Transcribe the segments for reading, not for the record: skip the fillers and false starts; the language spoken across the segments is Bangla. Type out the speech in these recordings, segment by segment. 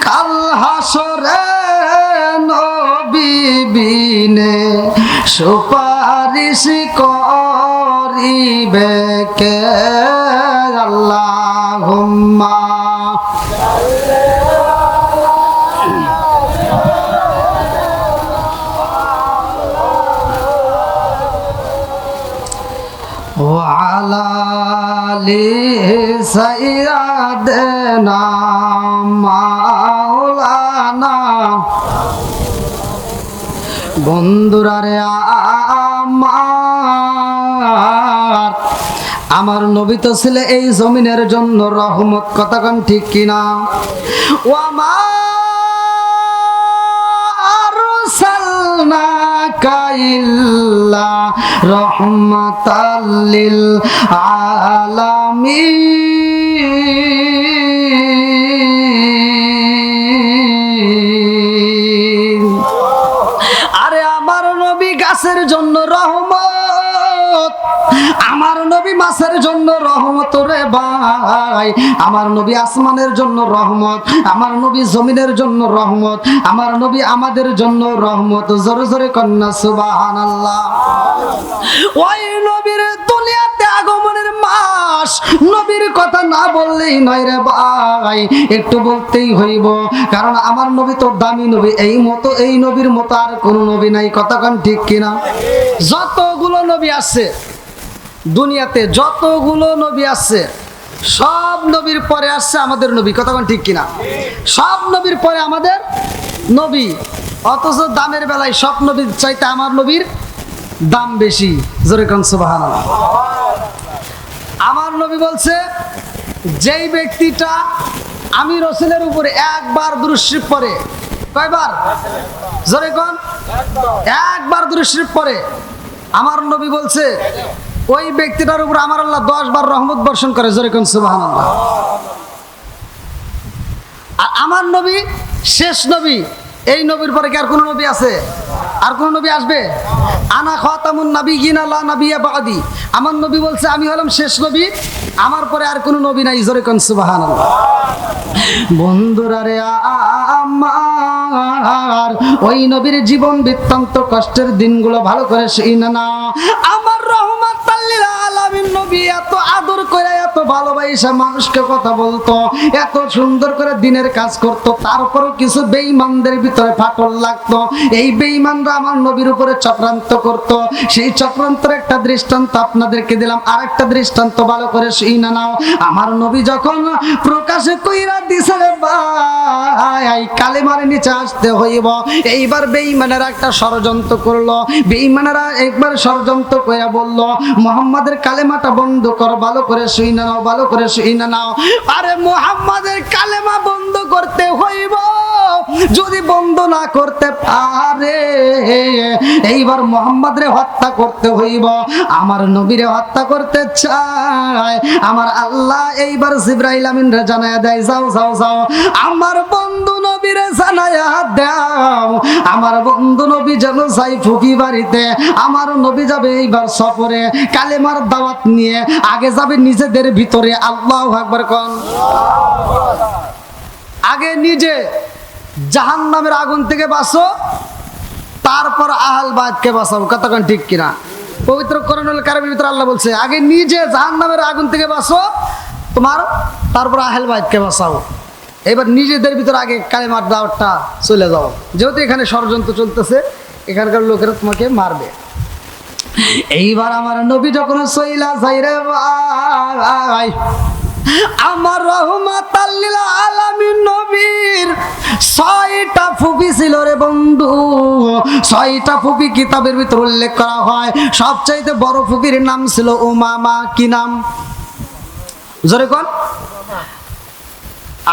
কাল হাসরে নবী বিনে সুপারিশ করিবে কে? আল্লাহুম্মা ওয়ালা আলি সাইয়্যিদানা মাওলানা। বন্ধুরা রে আমার নবী তো ছিল এই জমিনের জন্য রহমত, কথা কোন ঠিক কিনা? ওয়ামা আরসালনাকা ইল্লা রাহমাতাল লিল আলামিন। আরে আমার নবী গাছের জন্য রহমত, আমার নবী মাছের জন্য রহমত রে ভাই। আমার নবী আসমানের জন্য রহমত, আমার নবী জমিনের জন্য রহমত, আমার নবী আমাদের জন্য রহমত। জোরে জোরে কন্যা সুবহানাল্লাহ। ওই নবীর দুনিয়াতে আগমনের মাস, নবীর কথা না বললেই নয় রে ভাই, একটু বলতেই হইব, কারণ আমার নবী তো দামি নবী। এই নবীর মতো আর কোন নবী নাই, কথা কোন ঠিক কিনা? যতগুলো নবী আছে দুনিয়াতে, যতগুলো নবী আছে, সব নবীর পরে আসছে আমাদের নবী, কথা কোন ঠিক কিনা? সব নবীর পরে আমাদের নবী, অথচ দামের বেলায় সব নবীর চাইতে আমার নবীর দাম বেশি। জোরে কোন সুবহানাল্লাহ। আমার নবী বলছে, যেই ব্যক্তিটা আমি রাসূলের উপরে একবার দুরূদ শরীফ পড়ে, কয়বার? জোরে কোন? একবার দুরূদ শরীফ পড়ে, আমার নবী বলছে ওই ব্যক্তিটার উপর আমার আল্লাহ 10 বার রহমত বর্ষণ করে। জোরে কোন সুবহানাল্লাহ। আর আমার নবী শেষ নবী, এই নবীর পরে কি আর কোন নবী আছে? আর কোন নবী আসবে? আনা খাতামুন নাবিয়্যিনা লা নাবিয়্যা বাদি। আমার নবী বলছে আমি হলাম শেষ নবী, আমার পরে আর কোন নবী নাই। জোরে কোন সুবহানাল্লাহ। বন্ধুরা রে আমার ওই নবীর জীবন বৃত্তান্ত, কষ্টের দিনগুলো ভালো করে শুনে না। আমার রহমাতাল লিল আলামিন নবী এত আদর করে, এত ভালোবাসা মানুষকে কথা বলতো, এত সুন্দর করে দিনের কাজ করত, তারপরও কিছু বেঈমানদের ভিতরে ফাটল লাগতো। এই বেঈমানরা আমার নবীর উপরে চক্রান্ত করত। সেই চক্রান্তের একটা দৃষ্টান্ত আপনাদেরকে দিলাম, আর একটা দৃষ্টান্ত ভালো করে শুনে নাও। আমার নবী যখন প্রকাশে কইরা দিছে রে ভাই, কালেমার নিচে আসতে হইব, এইবার বেঈমানেরা একটা ষড়যন্ত্র করলো। বেঈমানেরা একবার ষড়যন্ত্র কইরা বলল, মুহাম্মাদের কালেমাটা বন্ধ কর। ভালো করে শুনে নাও, ভালো করে শুনে নাও। আরে মুহাম্মাদের কালেমা বন্ধ করতে হইব, যদি বন্ধ না করতে পারে এইবার মুহাম্মাদরে হত্যা করতে হইব। আমার নবীরে হত্যা করতে চায়, আমার আল্লাহ এইবার জিবরাইল আমিনরে জানায়া দেয়, যাও যাও যাও আমার বন্ধু নবীরে জানায়া দাও। আমার বন্ধু নবী যেন যাই ফুকি বাড়িতে, আমার নবী যাবে এইবার সফরে, কালেমার দাওয়াত নিয়ে আগে যাবে নিজেদের ভিতরে। আল্লাহু আকবার কোন। আগে নিজে জাহান্নামের আগুন থেকে বাঁচো, তারপর আহল বাইতকে বাঁচাও, কথা কোন ঠিক কিনা? পবিত্র কোরআনুল কারীমের ভিতরে আল্লাহ বলছে আগে নিজে জাহান্নামের আগুন থেকে বাঁচো তোমার, তারপর আহল বাইতকে বাঁচাও। এবার নিজেদের ভিতরে আগে কালেমার দাওয়াতটা চলে যাও, যেহেতু এখানে ষড়যন্ত্র চলতেছে, এখানকার লোকেরা তোমাকে মারবে। এইবার আমার নবী যখন সইলা যাই রে ভাই, আমার রহমাতাল লিল আলামিন নবীর 6টা ফুফি ছিল রে বন্ধু। 6টা ফুফি কিতাবের ভিতর উল্লেখ করা হয়। সবচাইতে বড় ফুফির নাম ছিল উমামা। কি নাম? জোরে কোন।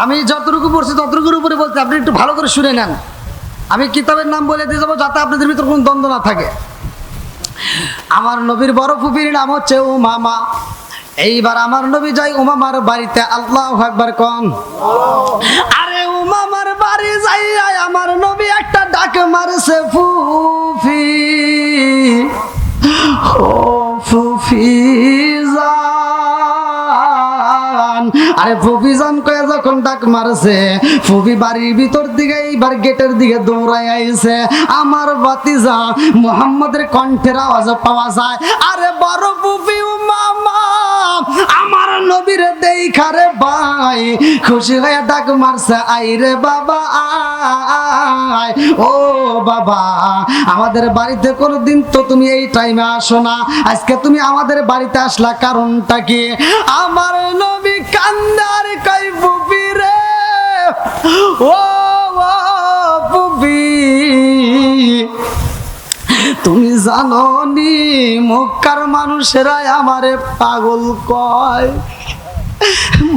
আমি যতটুকু পড়ছি ততটুকুর উপরে বলতে, আপনি একটু ভালো করে শুনে নেন। আমি কিতাবের নাম বলে দিয়ে যাবো, যাতে আপনাদের ভিতর কোনো দ্বন্দ্ব না থাকে। আমার নবীর বড় ফুফির নাম হচ্ছে উমামা। এইবার আমার নবী যাই উমামার বাড়িতে। আল্লাহু আকবার কোন। আরে উমামার বাড়ি যাই আমার নবী একটা ডাক মারছে, ফুফি ও ফুফি জান, আরে ফুফি জান কয়ে যখন ডাক মারছে, ফুফি বাড়ির ভিতর দিকে এইবার গেটের দিকে দৌড়ায় আইছে। আমার ভাতিজা মুহাম্মাদের কণ্ঠের আওয়াজ পাওয়া যায়, আরে বড় ফুফি ও মামা আমার নবীর দেখা রে ভাই, খুশি হয়ে ডাক মারছে, আই রে বাবা আয়, ও বাবা আমাদের বাড়িতে কোনোদিন তো তুমি এই টাইমে আসো না, আজকে তুমি আমাদের বাড়িতে আসলা, কারণটা কি? আমার নবী কান্দার কই ফুফি রে, ও ফুফি তুমি জানো নি মক্কার মানুষেরাই আমারে পাগল কয়,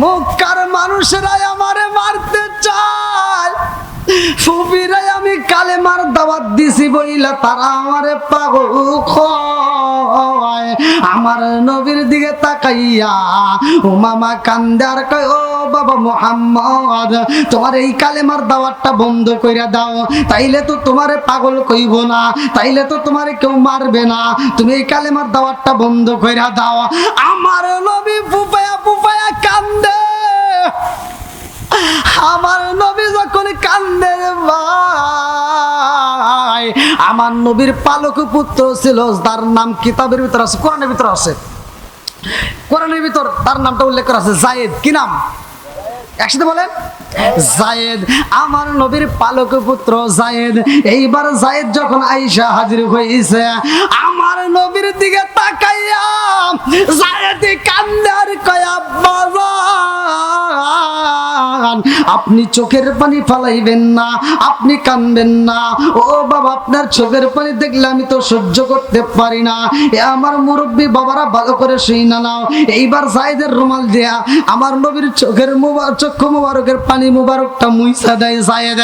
মক্কার মানুষেরাই আমারে মারতে চায়, ফুফিরাই আমি কালেমার দাওয়াত দিছি বইলা তারা আমারে পাগল কয়। আমার নবীর দিকে তাকাইয়া ও মামা কান্দে আর কয়, ও বাবা মুহাম্মদ তোমার এই কালেমার দাওয়াতটা বন্ধ কইরা দাও, তাইলে তো তোমারে পাগল কইব না, তাইলে তো তোমারে কেউ মারবে না, তুমি এই কালেমার দাওয়াতটা বন্ধ কইরা দাও। আমার নবী ফুফায়া ফুফায়া কান্দে, আমার নবী যখন কান্দে ভাই, আমার নবীর পালক পুত্র ছিল তার নাম কিতাবের ভিতর আছে, কোরআনের ভিতর আছে, কোরআনের ভিতর তার নামটা উল্লেখ করা আছে যায়েদ। কি নাম? একসাথে বলেন, যায়েদ। আমার নবীর পালক পুত্র যায়েদ। এইবার যায়েদ যখন আয়েশা হাজির হইছে, আমার নবীর দিকে তাকাইয়া যায়েদ কান্দে আর কয়, আব্বা আপনি চোখের পানি ফালাইবেন না, আপনি কানবেন না, ও বাবা আপনার চোখের পানি দেখলে আমি তো সহ্য করতে পারি না। এ আমার মুরব্বী বাবারা ভালো করে শুইনা নাও। এইবার যায়েদের রুমাল দেয়া আমার নবীর চোখের চক্ষু মুবারকের পানি মুবারকটা মুইসা দেয় যায়েদ।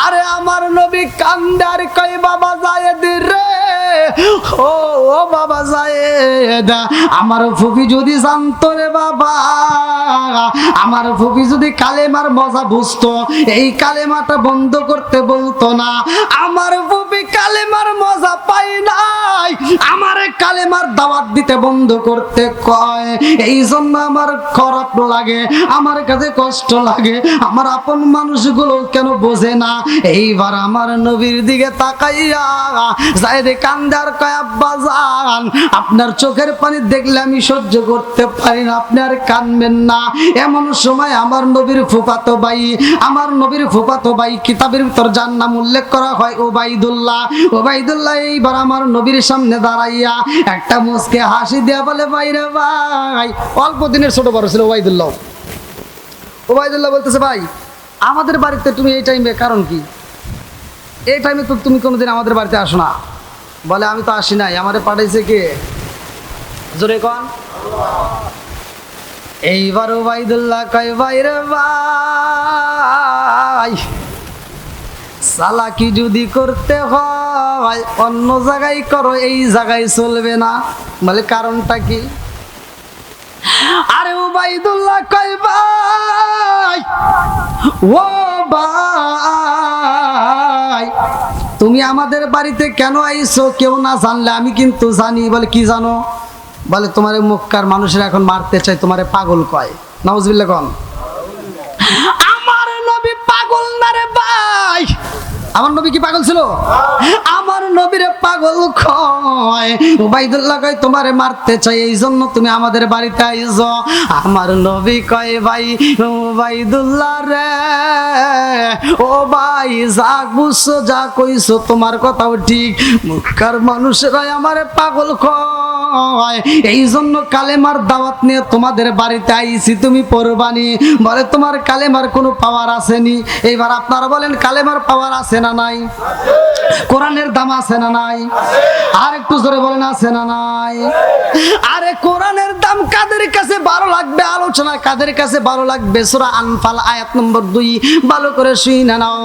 আরে আমার নবী কান্দে আর কয়, বাবা যায়েদ রে, ও বাবা যায়েদ, আমার ফুফি যদি জানতো রে বাবা, আমার ফুফি যদি কালেমার মজা বুঝতো, এই কালেমাটা বন্ধ করতে বলতো না। আমার ফুফি কালেমার মজা পাই নাই, আমার কালেমার দাওয়াত দিতে বন্ধ করতে কয়, এই জন্য আমার খারাপ লাগে, আমার কাছে কষ্ট লাগে, আমার আপন মানুষগুলো কেন বোঝে না। এইবার আমার নবীর দিকে তাকাইয়া যায়েদ কান্দে আর কয়, আব্বা জান আপনার চোখের পানি দেখলে আমি সহ্য করতে পারি না, আপনি আর কানবেন না। এমন সময় আমার নবীর ফুফাতো ভাই, আমার নবীর ফুফাতো ভাই কিতাবের ভিতর যার নাম উল্লেখ করা হয় ওবাইদুল্লাহ, ওবাইদুল্লাহ এইবার আমার নবীর সামনে দাঁড়াইয়া একটা মুচকে হাসি দিয়া বলে, ভাই রে ভাই, অল্প দিনের ছোট বড় ছিল ওবাইদুল্লাহ। ওবাইদুল্লাহ বলতেছে, ভাই আমাদের বাড়িতে তুমি এই টাইমে কারণ কি? এই টাইমে তো তুমি কোনোদিন আমাদের বাড়িতে আসো না। বলে, আমি তো আসি নাই, আমারে পাঠাইছে কে? জোরে কন। এইবার ওবাইদুল্লাহ কয়, ভাই রে ভাই, চালাকি যদি করতে হয় অন্য জায়গায় করো, এই জায়গায় চলবে না। বলে, কারণটা কি? আরে ওবাইদুল্লাহ কয়, ভাই ও ভাই তুমি আমাদের বাড়িতে কেন আইছো কেউ না জানলে আমি কিন্তু জানি। বলে, কি জানো? বলে, তোমার মক্কার মানুষেরা এখন মারতে চায়, তোমারে পাগল কয়। নাউজুবিল্লাহ কোন। আমার নবী পাগল না রে ভাই। আমার নবী কি পাগল ছিল? আমার নবীরে পাগল কয়। ওবাইদুল্লাহ কয়, তোমারে মারতে চাই, এই জন্য তুমি আমাদের বাড়িতে আইছো। আমার নবী কয়, ভাই ওবাইদুল্লাহ রে, ও ভাই যা বুঝছো যা কইছো তোমার কথাও ঠিক, মক্কার মানুষেরাই আমারে পাগল কয়, এই জন্য কালেমার দাওয়াত নিয়ে তোমাদের বাড়িতে আইছি, তুমি পড়বানি। বলে, তোমার কালেমার কোনো পাওয়ার আসেনি? এইবার আপনারা বলেন, কালেমার পাওয়ার আছে না নাই? কোরআনের দাম আছে না নাই? আর একটু জোরে বলেন, আছে না নাই? আরে কোরআনের দাম কাদের কাছে ভালো লাগবে, আলোচনা কাদের কাছে ভালো লাগবে? সূরা আনফাল আয়াত নম্বর 2 ভালো করে শুনে নাও।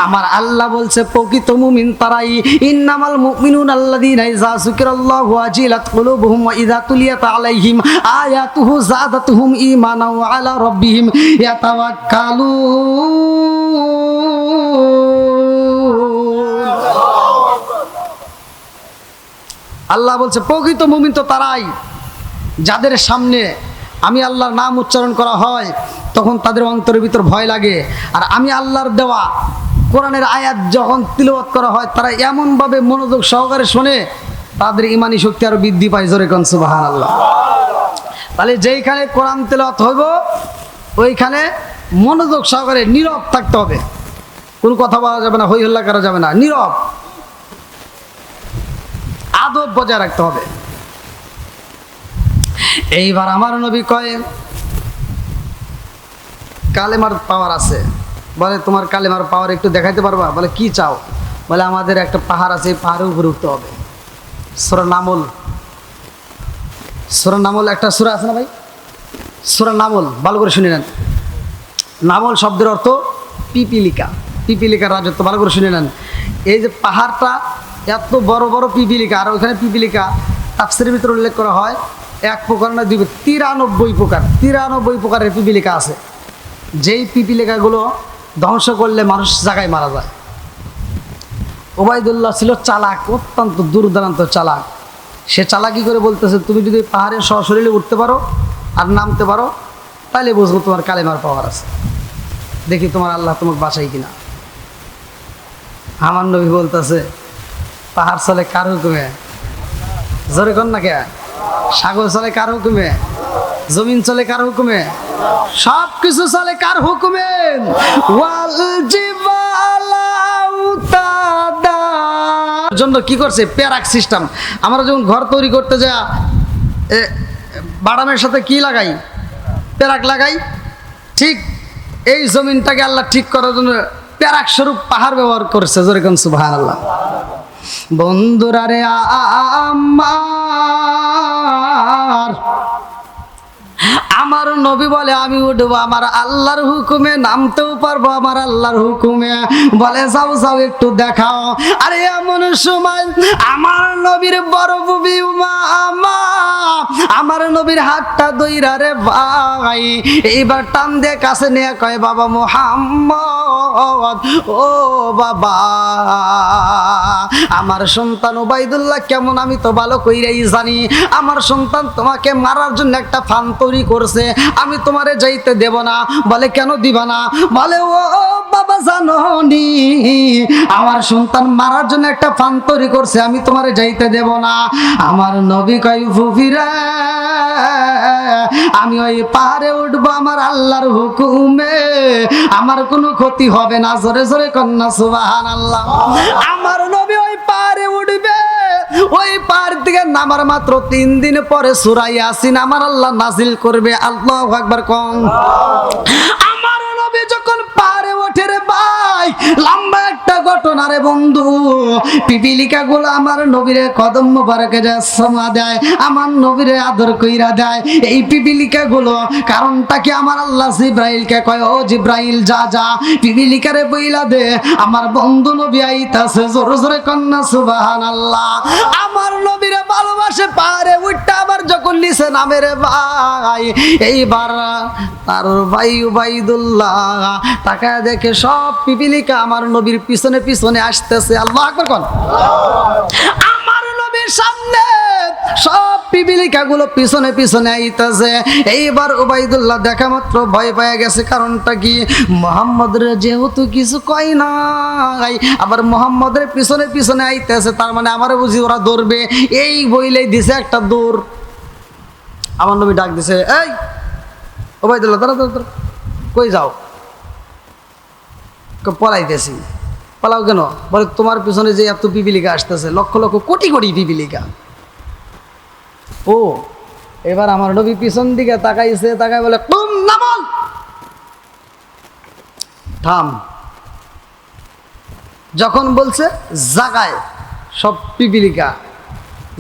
আমার আল্লাহ বলছে, প্রকৃত মুমিন তারাই, ইন্নামাল মুমিনুনা আল্লাযীনা ইযা যুকিরাল্লাহু ওয়াজিলাত কুলুবুহুম ওয়া ইযা তুলিয়াত আলাইহিম আয়াতুহু যাদাতুহুম ঈমানান ওয়া আলা রাব্বিহিম ইয়াতাওয়াক্কালুন। আল্লাহ বলছে, প্রকৃত মুমিন তো তারাই যাদের সামনে আমি আল্লাহর নাম উচ্চারণ করা হয় তখন তাদের অন্তরের ভিতর ভয় লাগে। আর আমি আল্লাহর দেওয়া কোরআনের আয়াত যখন তিলাওয়াত করা হয় তারা এমনভাবে মনোযোগ সহকারে শোনে, তাদের ইমানি শক্তি আরো বৃদ্ধি পায়। জোরে কোন সুবহানাল্লাহ। তাহলে যেইখানে কোরআন তিলাওয়াত হইব ওইখানে মনোযোগ সহকারে নীরব থাকতে হবে, কোনো কথা বলা যাবে না, হই হল্লা করা যাবে না, নীরব আদব বজায় রাখতে হবে। এইবার আমার নবী কয় কালেমার পাওয়ার আছে। বলে তোমার কালেমার পাওয়ার একটু দেখাইতে পারবা? বলে কি চাও? বলে আমাদের একটা পাহাড় আছে, পাহাড়ের উপরে উঠতে হবে। সূরা নামল, সূরা নামল একটা সূরা আছে না ভাই? সূরা নামল ভালো করে শুনে নেন। নামল শব্দের অর্থ পিপিলিকা, পিপিলিকার রাজত্ব, ভালো করে শুনে নেন। এই যে পাহাড়টা এত বড় বড় পিপিলিকা, আর ওইখানে পিপিলিকা তাফসীরের ভিতরে উল্লেখ করা হয় এক প্রকার না দুই, 93 প্রকার, 93 প্রকারের পিপিলিকা আছে। যেই পিপিলিকাগুলো ধ্বংস করলে মানুষ জায়গায় মারা যায়। ওবায়দুল্লাহ ছিল চালাক, অত্যন্ত দুর্দান্ত চালাক। সে চালাকি করে বলতেছে তুমি যদি পাহাড়ে সশরীরে উঠতে পারো আর নামতে পারো তাহলে বুঝবো তোমার কালেমার পাওয়ার আছে, দেখি তোমার আল্লাহ তোমাকে বাঁচাই কিনা। আমার নবী বলতেছে পাহাড় চলে কার হুকুমে? জোরে কর না কে? সাগর চলে কার হুকুমে? জমিন চলে কার হুকুমে? সব কিছু চলে কার হুকুমে? ওয়াল জিবালা উতাদা জন্য কি করছে? প্যারাক সিস্টেম। আমরা যখন ঘর তৈরি করতে যা বাড়ামের সাথে কি লাগাই? প্যারাক লাগাই। ঠিক এই জমিনটাকে আল্লাহ ঠিক করার জন্য প্যারাক স্বরূপ পাহাড় ব্যবহার করছে। জোরে কোন সুবহানাল্লাহ। বন্ধুরা রে আমার নবী বলে আমি উঠবো আমার আল্লাহর হুকুমে, নামতেও পারবো আমার আল্লাহর হুকুমে। বলে যাও যাও একটু দেখাও। আরে এমন সময় আমার নবীর বড় বুবি উমা আমার নবীর হাতটা দইরা রে ভাই, এইবার টান দিয়ে কাছে নিয়ে কয় বাবা মুহাম্মদ, ও বাবা আমার সন্তান ওবাইদুল্লাহ কেমন আমি তো ভালো কইরাই জানি। আমার সন্তান তোমাকে মারার জন্য একটা ফান তৈরি করছে, আমি তোমারে যাইতে দেব না। বলে কেন দিবা না? বলে ও বাবা জানো নি আমার সন্তান মারার জন্য একটা ফান তৈরি করছে, আমি তোমারে যাইতে দেব না। আমার নবী কয় ফুফিরা আমি ওই পাহাড়ে উঠবো আমার আল্লাহর হুকুমে, আমার কোনো ক্ষতি হবে না। জোরে জোরে কন্যা সুবহানাল্লাহ। আমার নবী ওই পাহাড়ে উঠবে, ওই পাহাড় থেকে নামার মাত্র 3 দিন পরে সূরা ইয়াসিন আমার আল্লাহ নাজিল করবে। আল্লাহু আকবার কম। আমার নবী যখন পাহাড়ে ওঠে রে ভাই, লম্বা একটা ঘটনা রে বন্ধু। পিপিলিকা গুলো আমার নবীরে কদম মোবারকে যায় সমা দেয়, আমার নবীরে আদর কইরা দেয়। এই পিপিলিকা গুলো কারণটা কি? আমার আল্লাহ জিব্রাইলকে কয় ও জিব্রাইল যা যা পিপিলিকারে বইলা দে আমার বন্ধু নবী আইতাছে। জোরে জোরে কন্যা সুবহানাল্লাহ। আমার নবীরে ভালোবাসে পাহাড়ে উঠতে আবার যখন নিচে নামে রে ভাই, এইবার তার ভাই উবাইদুল্লাহ তাকায় দেখে সব পিপিলিকা আমার নবীর পিছনে পিছনে আসতেছে। আল্লাহু আকবার কোন। আমার নবীর সামনে সব পিপিলিকা গুলো পিছনে পিছনে আইতাছে। এইবার উবাইদুল্লাহ দেখা মাত্র ভয় পেয়ে গেছে। কারণটা কি? মুহাম্মদের যেহেতু কিছু কয় নাই, আবার মুহাম্মদের পিছনে পিছনে আইতেছে, তার মানে আমারে বুঝি ওরা ধরবে। এই বইলেই দিছে একটা দৌড়। আমার নবী ডাক দিছে, এই উবাইদুল্লাহ দাঁড়া দাঁড়া, কই যাও? পলাইতেছি। পালাও কেন? বলে তোমার পিছনে যে এত পিপিলিকা আসতেছে, লক্ষ লক্ষ কোটি কোটি পিপিলিকা। ও এবার আমার নবী পিছন দিকে তাকাইছে, তাকাই বলে তুম নামল, থাম। যখন বলছে জাগায়, সব পিপিলিকা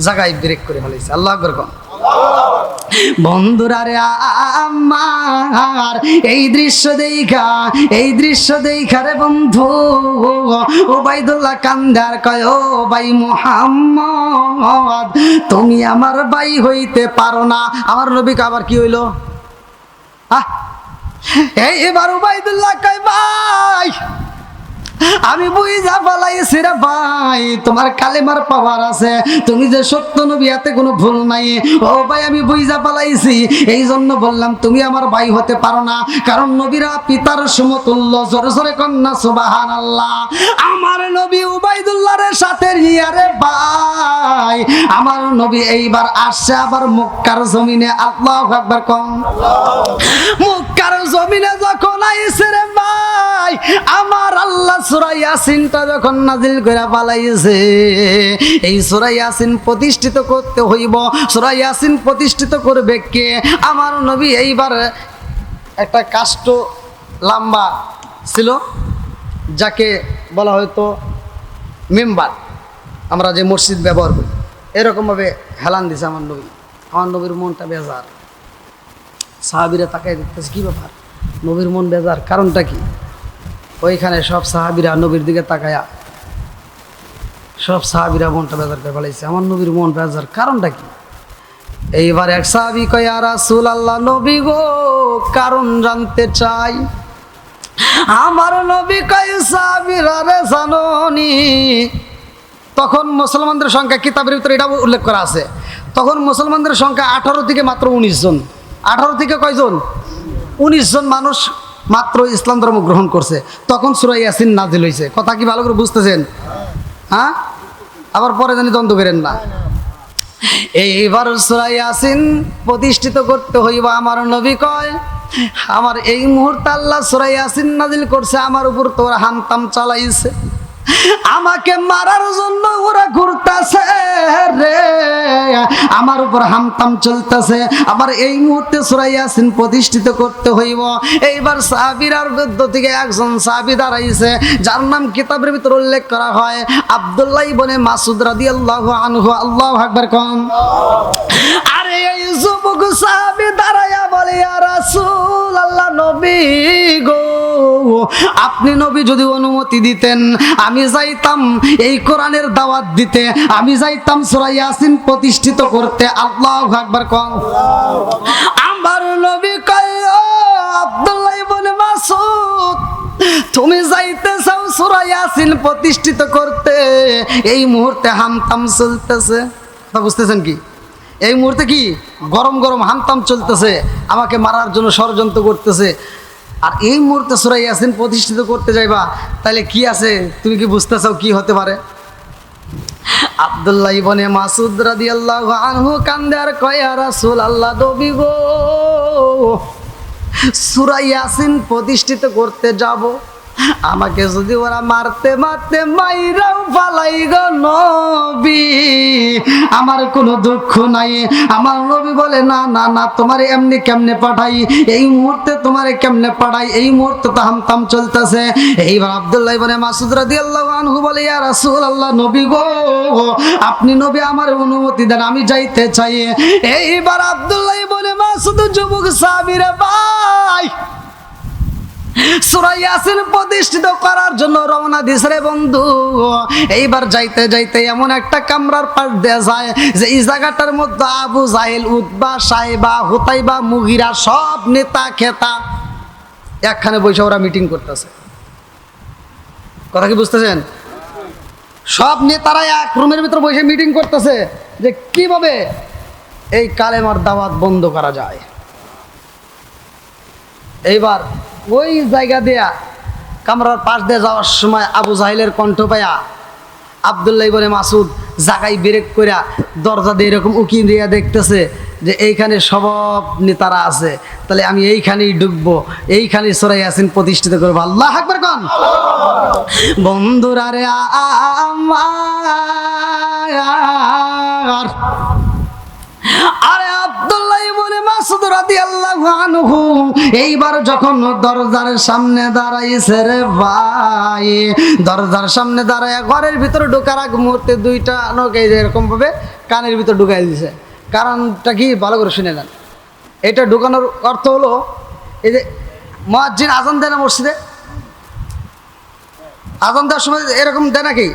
জাগায় ব্রেক করে ফেলেছে। আল্লাহু আকবার কোন। বন্ধুরা রে আমার এই দৃশ্য দেখা রে বন্ধু উবাইদুল্লাহ কান্দার কয় ও ভাই মুহাম্মদ তুমি আমার ভাই হইতে পারো না। আমার নবীকে আবার কি হইল? এবার উবাইদুল্লাহ কয় ভাই আমি বুঝা পালাইছি রে ভাই, তোমার কালেমার পাওয়ার আছে, তুমি যে সত্য নবী এতে কোনো ভুল নাই। ও ভাই আমি বুঝা পালাইছি, এই জন্য বললাম তুমি আমার ভাই হতে পারো না, কারণ নবীরা পিতার সমতুল্য। জোরে জোরে কন্যা সুবহানাল্লাহ। আমার নবী উবাইদুল্লাহর সাথে রিয়ারে ভাই, আমার নবী এইবার আসছে আবার মক্কার জমিনে। আল্লাহু আকবার কোন। মক্কার জমিনে যখন আইছে রে ভাই, আমার আল্লাহ সূরা ইয়াসিনটা যখন নাজিল করে পালাইছে, এই সূরা ইয়াসিন প্রতিষ্ঠিত করতে হইব। সূরা ইয়াসিন প্রতিষ্ঠিত করবে কে? আমার নবী এইবার একটা কাষ্ঠ লম্বা ছিল, যাকে বলা হয়তো মেম্বার, আমরা যে মসজিদ ব্যবহার করি, এরকমভাবে হেলান দিছে আমার নবী। আমার নবীর মনটা বেজার। সাহাবীরা তাকায় দেখতেছে, কি ব্যাপার, নবীর মন বেজার, কারণটা কি? ওইখানে সব সাহাবীরা নবীর দিকে তাকায়া, সব সাহাবীরা মনটা বেজার করে ফেলাইছে। আমার নবীর মন বেজার, কারণটা কি? এইবার এক সাহাবী কয়, ইয়া রাসূলুল্লাহ, নবী গো, কারণ জানতে চাই। আমার নবী কয়, সাহাবীরা রে জানোনি, তখন মুসলমানদের সংখ্যা কিতাবের ভিতরে এটা উল্লেখ করা আছে, তখন মুসলমানদের সংখ্যা 18 থেকে মাত্র 19 জন। 18 থেকে কয়জন? 19 জন মানুষ মাত্র ইসলাম ধর্ম গ্রহণ করছে। তখন সূরা ইয়াসিন নাজিল হয়েছে। কথা কি ভালো করে বুঝতেছেন? হ্যাঁ, আবার পরে জানি দ্বন্দ্ব করেন না। এইবার সূরা ইয়াসিন প্রতিষ্ঠিত করতে হইব। আমার নবী কয়, আমার এই মুহূর্তে আল্লাহ সূরা ইয়াসিন নাজিল করছে, আমার উপর তো ওরা হামতাম চালাইছে, আমাকে মারার জন্য ওরা ঘুরতেছে রে, আমার উপর হামতাম চলতেছে। আবার এই মুহূর্তে সূরা ইয়াসিন প্রতিষ্ঠিত করতে হইব। এইবার সাহাবীরার মধ্য থেকে একজন সাহাবী দাঁড়াইছে, যার নাম কিতাবের ভিতর উল্লেখ করা হয় আব্দুল্লাহ ইবনে মাসউদ রাদিয়াল্লাহু আনহু। আল্লাহু আকবার কোন। আরে এই যুবক সাহাবী দাঁড়ায়া বলে, ইয়া রাসূলুল্লাহ, নবী গো, আপনি নবী যদি অনুমতি দিতেন, আমি যাইতাম এই কোরআনের দাওয়াত দিতে, আমি যাইতাম সূরা ইয়াসিন প্রতিষ্ঠিত করতে। আল্লাহু আকবার কোন। আমার নবী কয়, ও আব্দুল্লাহ ইবনে মাসউদ, তুমি যাইতে চাও সূরা ইয়াসিন প্রতিষ্ঠিত করতে, এই মুহূর্তে হামতাম চলতেছে। তা বুঝতেছেন কি? এই মুহূর্তে কি গরম গরম হামতাম চলতেছে, আমাকে মারার জন্য ষড়যন্ত্র করতেছে। আর এই মুহূর্তে সূরা ইয়াসিন প্রতিষ্ঠিত করতে যাইবা, তাহলে কি আছে তুমি কি বুঝতে চাও কি হতে পারে? আব্দুল্লাহ ইবনে মাসউদ রাদিয়াল্লাহু আনহু কান্দে আর কয়, ইয়া রাসূলুল্লাহ, নবী গো, সূরা ইয়াসিন প্রতিষ্ঠিত করতে যাব, আমাকে যদি ওরা মারতে মারতে মাইরাও ফালাই গো নবী, আমার কোনো দুঃখ নাই। আমার নবী বলে, না না না, তোমারে এমনি কেমনে পাঠাই, এই মুহূর্তে তোমারে কেমনে পাঠাই, এই মুহূর্তে তো হামতাম চলতেছে। এইবার আব্দুল্লাহ ইবনে মাসউদ রাদিয়াল্লাহু আনহু বলে, ইয়া রাসূলুল্লাহ, নবী গো, আপনি নবী আমার অনুমতি দেন, আমি যাইতে চাই। এইবার আব্দুল্লাহ ইবনে মাসউদ যুবক সাহাবীরা ভাই সূরা ইয়াসিন প্রতিষ্ঠিত করার জন্য রওনা দিছে রে বন্ধু। এইবার যাইতে যাইতে এমন একটা কামরার পাশ দিয়ে যায় যে এই জায়গাটার মধ্যে আবু জাহেল, উতবা, সাইবা, হুতাইবা, মুগিরা সব নেতা খেতা একখানে বসে ওরা মিটিং করতেছে। কথা কি বুঝতেছেন? সব নেতারা এক রুমের ভিতর বসে মিটিং করতেছে যে কিভাবে এই কালেমার দাওয়াত বন্ধ করা যায়। এইবার ওই জায়গা দিয়া কামরার পাশ দিয়ে যাওয়ার সময় আবু জাহেলের কণ্ঠ পায়া আব্দুল্লাহ ইবনে মাসউদ জায়গায় ব্রেক কইরা দরজা দিয়ে এরকম উকি দিয়া দেখতেছে যে এইখানে সব নেতারা আছে, তাহলে আমি এইখানেই ঢুকবো, এইখানেই সূরা ইয়াসিন প্রতিষ্ঠিত করবো। আল্লাহু আকবার কোন। বন্ধুরা রে আমার, আরে আব্দুল্লাহ ইবনে মাসউদ রাদিয়াল্লাহু আনহু এইবার যখন দরজার সামনে দাঁড়াইছে রে ভাই, দরজার সামনে দাঁড়ায় ঘরের ভিতরে ঢোকার আগ মুহূর্তে দুইটা লোক এই যে এরকম ভাবে কানের ভিতর ঢুকাই দিছে। কারণটা কি ভালো করে শুনে নেন। এটা ঢুকানোর অর্থ হলো, এই যে মুয়াজ্জিন আজান দেয় না মসজিদে, আজান দেওয়ার সময় এরকম দেয় নাকি?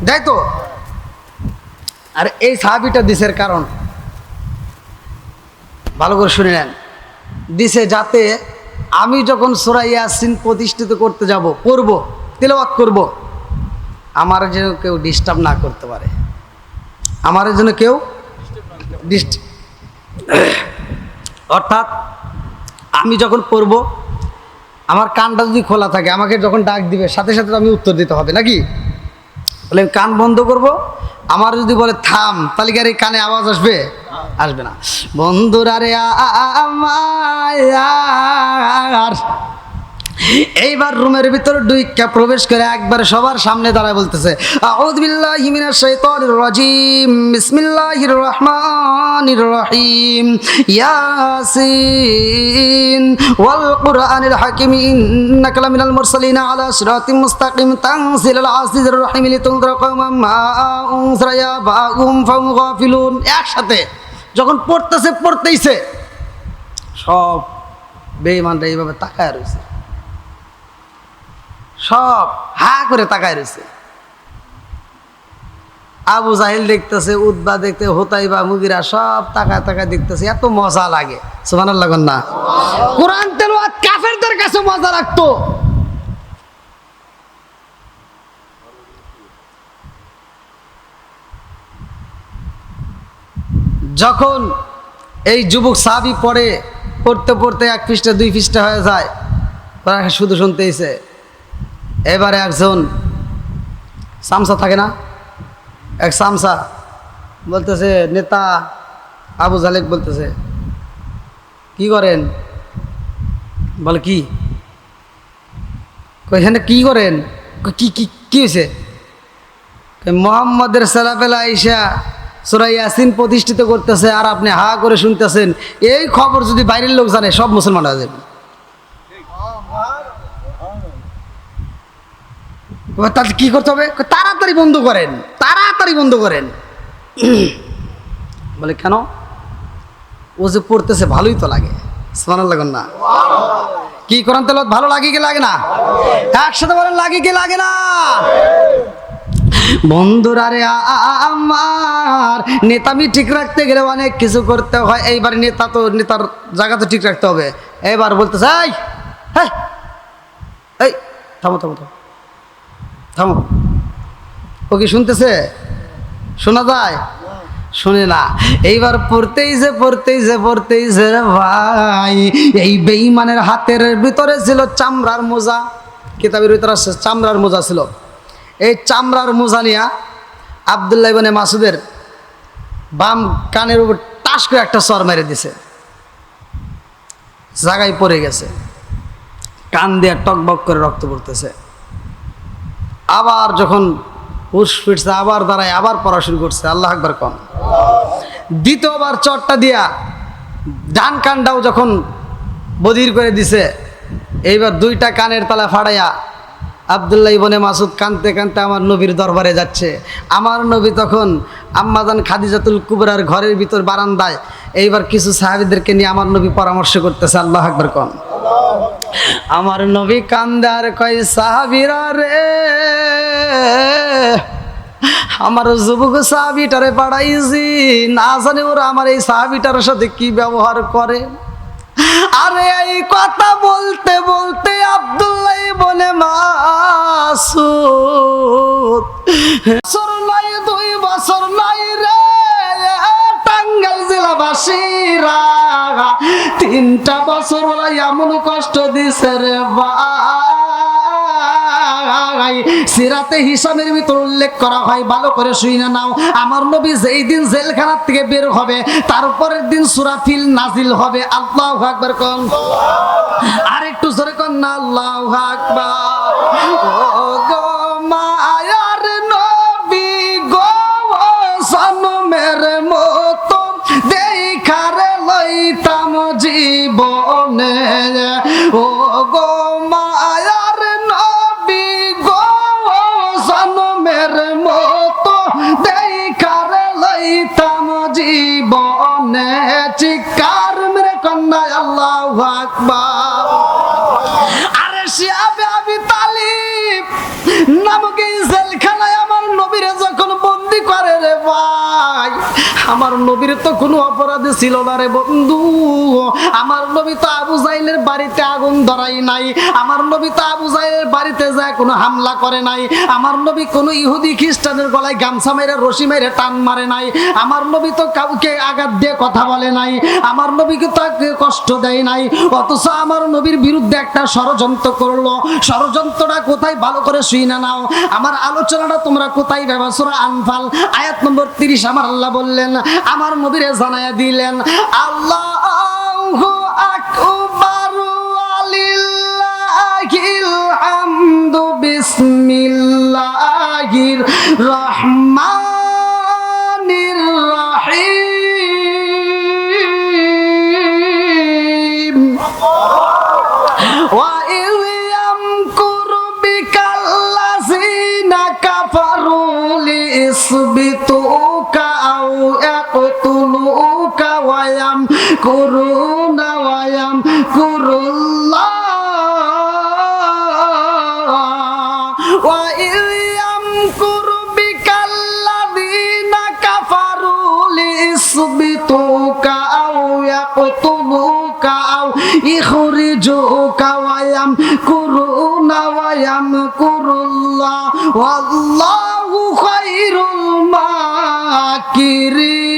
দেয় তো। আর এই সাহাবীটা দিছের কারণ ভালো করে শুনে নেন, দিছে যাতে আমি যখন সূরা ইয়াসিন প্রতিষ্ঠিত করতে যাব, পড়ব, তেলাওয়াত করব, আমার যেন কেউ ডিস্টার্ব না করতে পারে, আমার যেন কেউ অর্থাৎ আমি যখন পড়ব আমার কানটা যদি খোলা থাকে, আমাকে যখন ডাক দিবে সাথে সাথে আমি উত্তর দিতে হবে নাকি? তাহলে আমি কান বন্ধ করব, আমার যদি বলে থাম, তাহলে কি আর এই কানে আওয়াজ আসবে? আসবে না। বন্ধুরা রে আমার, এইবার রুমের ভিতর ডুইকা প্রবেশ করে একবার সবার সামনে দাঁড়ায় বলতেছে, আউযু বিল্লাহি মিনাশ শাইতানির রাজিম, বিসমিল্লাহির রহমানির রহিম, ইয়াসিন ওয়াল কুরআনিল হাকিম, ইন্নাকা লামিনাল মুরসালিন আলা সিরাতিম মুস্তাকিম, তানজিলুল আজিজির রহিম, লিতুনজিরা কওমান মা উনজিরা আবাহুম ফাহুম গাফিলুন। একসাথে যখন পড়তেছে সব বেঈমানরা এইভাবে তাকায় রয়েছে, সব হা করে তাকায় রয়েছে। আবু জাহেল দেখতেছে, উতবা দেখতে, হোতাইবা মুগিরা সব তাকায় তাকায় দেখতেছে, এত মজা লাগে। সুবহানাল্লাহ না? কোরআন তেলাওয়াত কাফেরদের কাছে মজা লাগতো। যখন এই যুবক সাহাবী পড়তে পড়তে 1 পৃষ্ঠা 2 পৃষ্ঠা হয়ে যায়, তারা শুধু শুনতেইছে। এবারে একজন সামসা থাকে না, এক সামসা বলতেছে, নেতা আবু জালেক বলতেছে, কি করেন? বলে কি এখানে কি করেন? কি কি কি হয়েছে? মোহাম্মদের সালাফেলা আইসা সূরা ইয়াসিন প্রতিষ্ঠিত করতেছে, আর আপনি হা করে শুনতেছেন। এই খবর যদি বাইরের লোক জানে, সব মুসলমান হয়ে যাবে। তাহলে কি করতে হবে? তাড়াতাড়ি বন্ধ করেন, তাড়াতাড়ি বন্ধ করেন। বলে কেন? ও যে পড়তেছে ভালোই তো লাগে। সুবহানাল্লাহ না? কি কোরআন তেলাওয়াত ভালো লাগে কি লাগে না? একসাথে বলেন, লাগে কি লাগে না? বন্ধুরা রে আমার, নেতামি ঠিক রাখতে গেলে অনেক কিছু করতে হয়। এইবার নেতার জায়গা তো ঠিক রাখতে হবে। এবার বলতেছে, এই থামো থামো থামো থামো। ও কি শুনতেছে? শোনা যায়? শুনে না। এইবার পড়তেইছে ভাই, এই বেঈমানের হাতের ভিতরে ছিল চামড়ার মোজা। কিতাবের ভিতরে আছে চামড়ার মোজা ছিল। এই চামড়ার মোজা নিয়া আব্দুল্লাহ ইবনে মাসুদের বাম কানের উপর টাস করে একটা সর মেরে দিছে, জায়গায় পড়ে গেছে, কান দিয়ে টকবক করে রক্ত পড়তেছে। আবার যখন হুশ ফিরছে, আবার দাঁড়ায়, আবার পড়া শুরু করছে। আল্লাহ আকবার কন। দ্বিতীয়বার চটটা দিয়া ডান কানটাও যখন বধির করে দিছে, এইবার 2টা কানের তালা ফাড়াইয়া আব্দুল্লাহ ইবনে মাসুদ কানতে কানতে আমার নবীর দরবারে যাচ্ছে। আমার নবী তখন আম্মাজান খাদিজাতুল কুবরার ঘরের ভিতর বারান্দায়, এইবার কিছু সাহাবীদেরকে নিয়ে আমার নবী পরামর্শ করতেছে। আল্লাহ আকবার কন। আমার নবী কান্দে আর কয়, সাহাবীরা রে, আমার যুবক সাহাবীটারে পাঠাইছি, না জানি ওরা আমার এই সাহাবীটার সাথে কি ব্যবহার করে। আরে এই কথা বলতে বলতে আব্দুল্লাহ ইবনে মাসুদ বছর নাই, 2 বছর নাই রে, টাঙ্গাইল জেলাবাসীরা 3টা বছর ওরা এমন কষ্ট দিছে রে ভাই। সিরাতে হিসামের ভিতর উল্লেখ করা হয়, ভালো করে শুনে নাও। আমার নবী যেই দিন জেলখানা থেকে বের হবে, তারপরের দিন সূরা ফিল নাজিল হবে। আল্লাহু আকবার কোন। আর একটু জোরে কোন না, আল্লাহু আকবার। ও গো মায়ার নবী গো, জন্মের মতো দেখারে লইতাম জীবনে। ও গো মায়ার নবী গো, জন্মের মতো দেখারে লইতাম জীবনে। চিৎকার মেরে কন্যা আল্লাহু আকবার। আরে শিয়াবে আবি তালিব নামক এই জেলখানায় আমার নবীরে যখন বন্দি করে রে ভাই, আমার নবীর তো কোনো অপরাধ ছিল না রে বন্ধু। আমার নবী তো আবু জাহেলের বাড়িতে আগুন ধরাই নাই, আমার নবী তো আবু জাহেলের বাড়িতে যায় কোনো হামলা করে নাই, আমার নবী কোনো ইহুদি খ্রিস্টানের গলায় গামছা মেরে রশি মেরে টান মারে নাই, আমার নবী তো কাউকে আঘাত দিয়ে কথা বলে নাই, আমার নবীকে তো কষ্ট দেয় নাই। অথচ আমার নবীর বিরুদ্ধে একটা ষড়যন্ত্র করলো। ষড়যন্ত্রটা কোথায় ভালো করে শুনে নাও, আমার আলোচনাটা তোমরা কোথায় পাবে? সূরা আনফাল আয়াত নম্বর 30 আমার আল্লাহ বললেন, আমার নবীরে জানায়া দিলেন, আল্লাহু আকবার ওয়ালিল্লাহিল হামদু বিসমিল্লাহির রহমানির রহিম। ওয়া ইয়ামকুরু বিকাল্লাযিনা কাফারু লিইসবিতুকা আও ইয়াকতুলুকা ওয়া ইয়ামকুরুনা ওয়া ইয়ামকুরুল্লাহ ওয়া ইয়ামকুরু বিকাল্লাযিনা কাফারু লিইসবিতুকা আও ইয়াকতুলুকা আও ইখরিজুকা ওয়া ইয়ামকুরুনা ওয়া ইয়ামকুরুল্লাহ ওয়াল্লাহু খায়রুল মাকিরিন।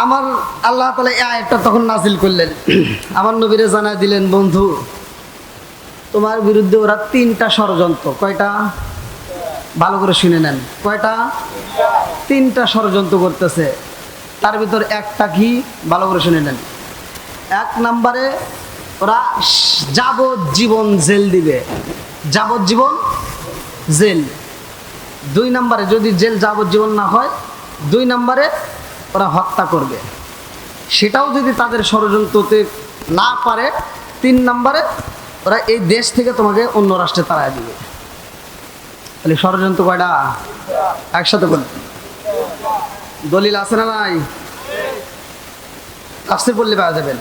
আমার আল্লাহ তাআলা এই আয়াতটা তখন নাযিল করলেন, আমার নবীরে জানায় দিলেন, বন্ধু তোমার বিরুদ্ধে ওরা 3টা ষড়যন্ত্র। কয়টা? ভালো করে শুনে নেন, কয়টা? 3টা ষড়যন্ত্র করতেছে। তার ভিতর একটা কি? ভালো করে শুনে নেন। 1 নম্বরে ওরা যাবজ্জীবন জেল দিবে, যাবজ্জীবন জেল। 2 নম্বরে যদি জেল যাবজ্জীবন না হয়, 2 নম্বরে ওরা হত্যা করবে। সেটাও যদি তাদের ষড়যন্ত্রতে না পারে, 3 নম্বরে ওরা এই দেশ থেকে তোমাকে অন্য রাষ্ট্রে তাড়ায় দিবে। তাহলে ষড়যন্ত্র কয়টা? একসাথে বলি, দলিল আছে না নাই? তাফসীর পড়লে পাওয়া যাবেন।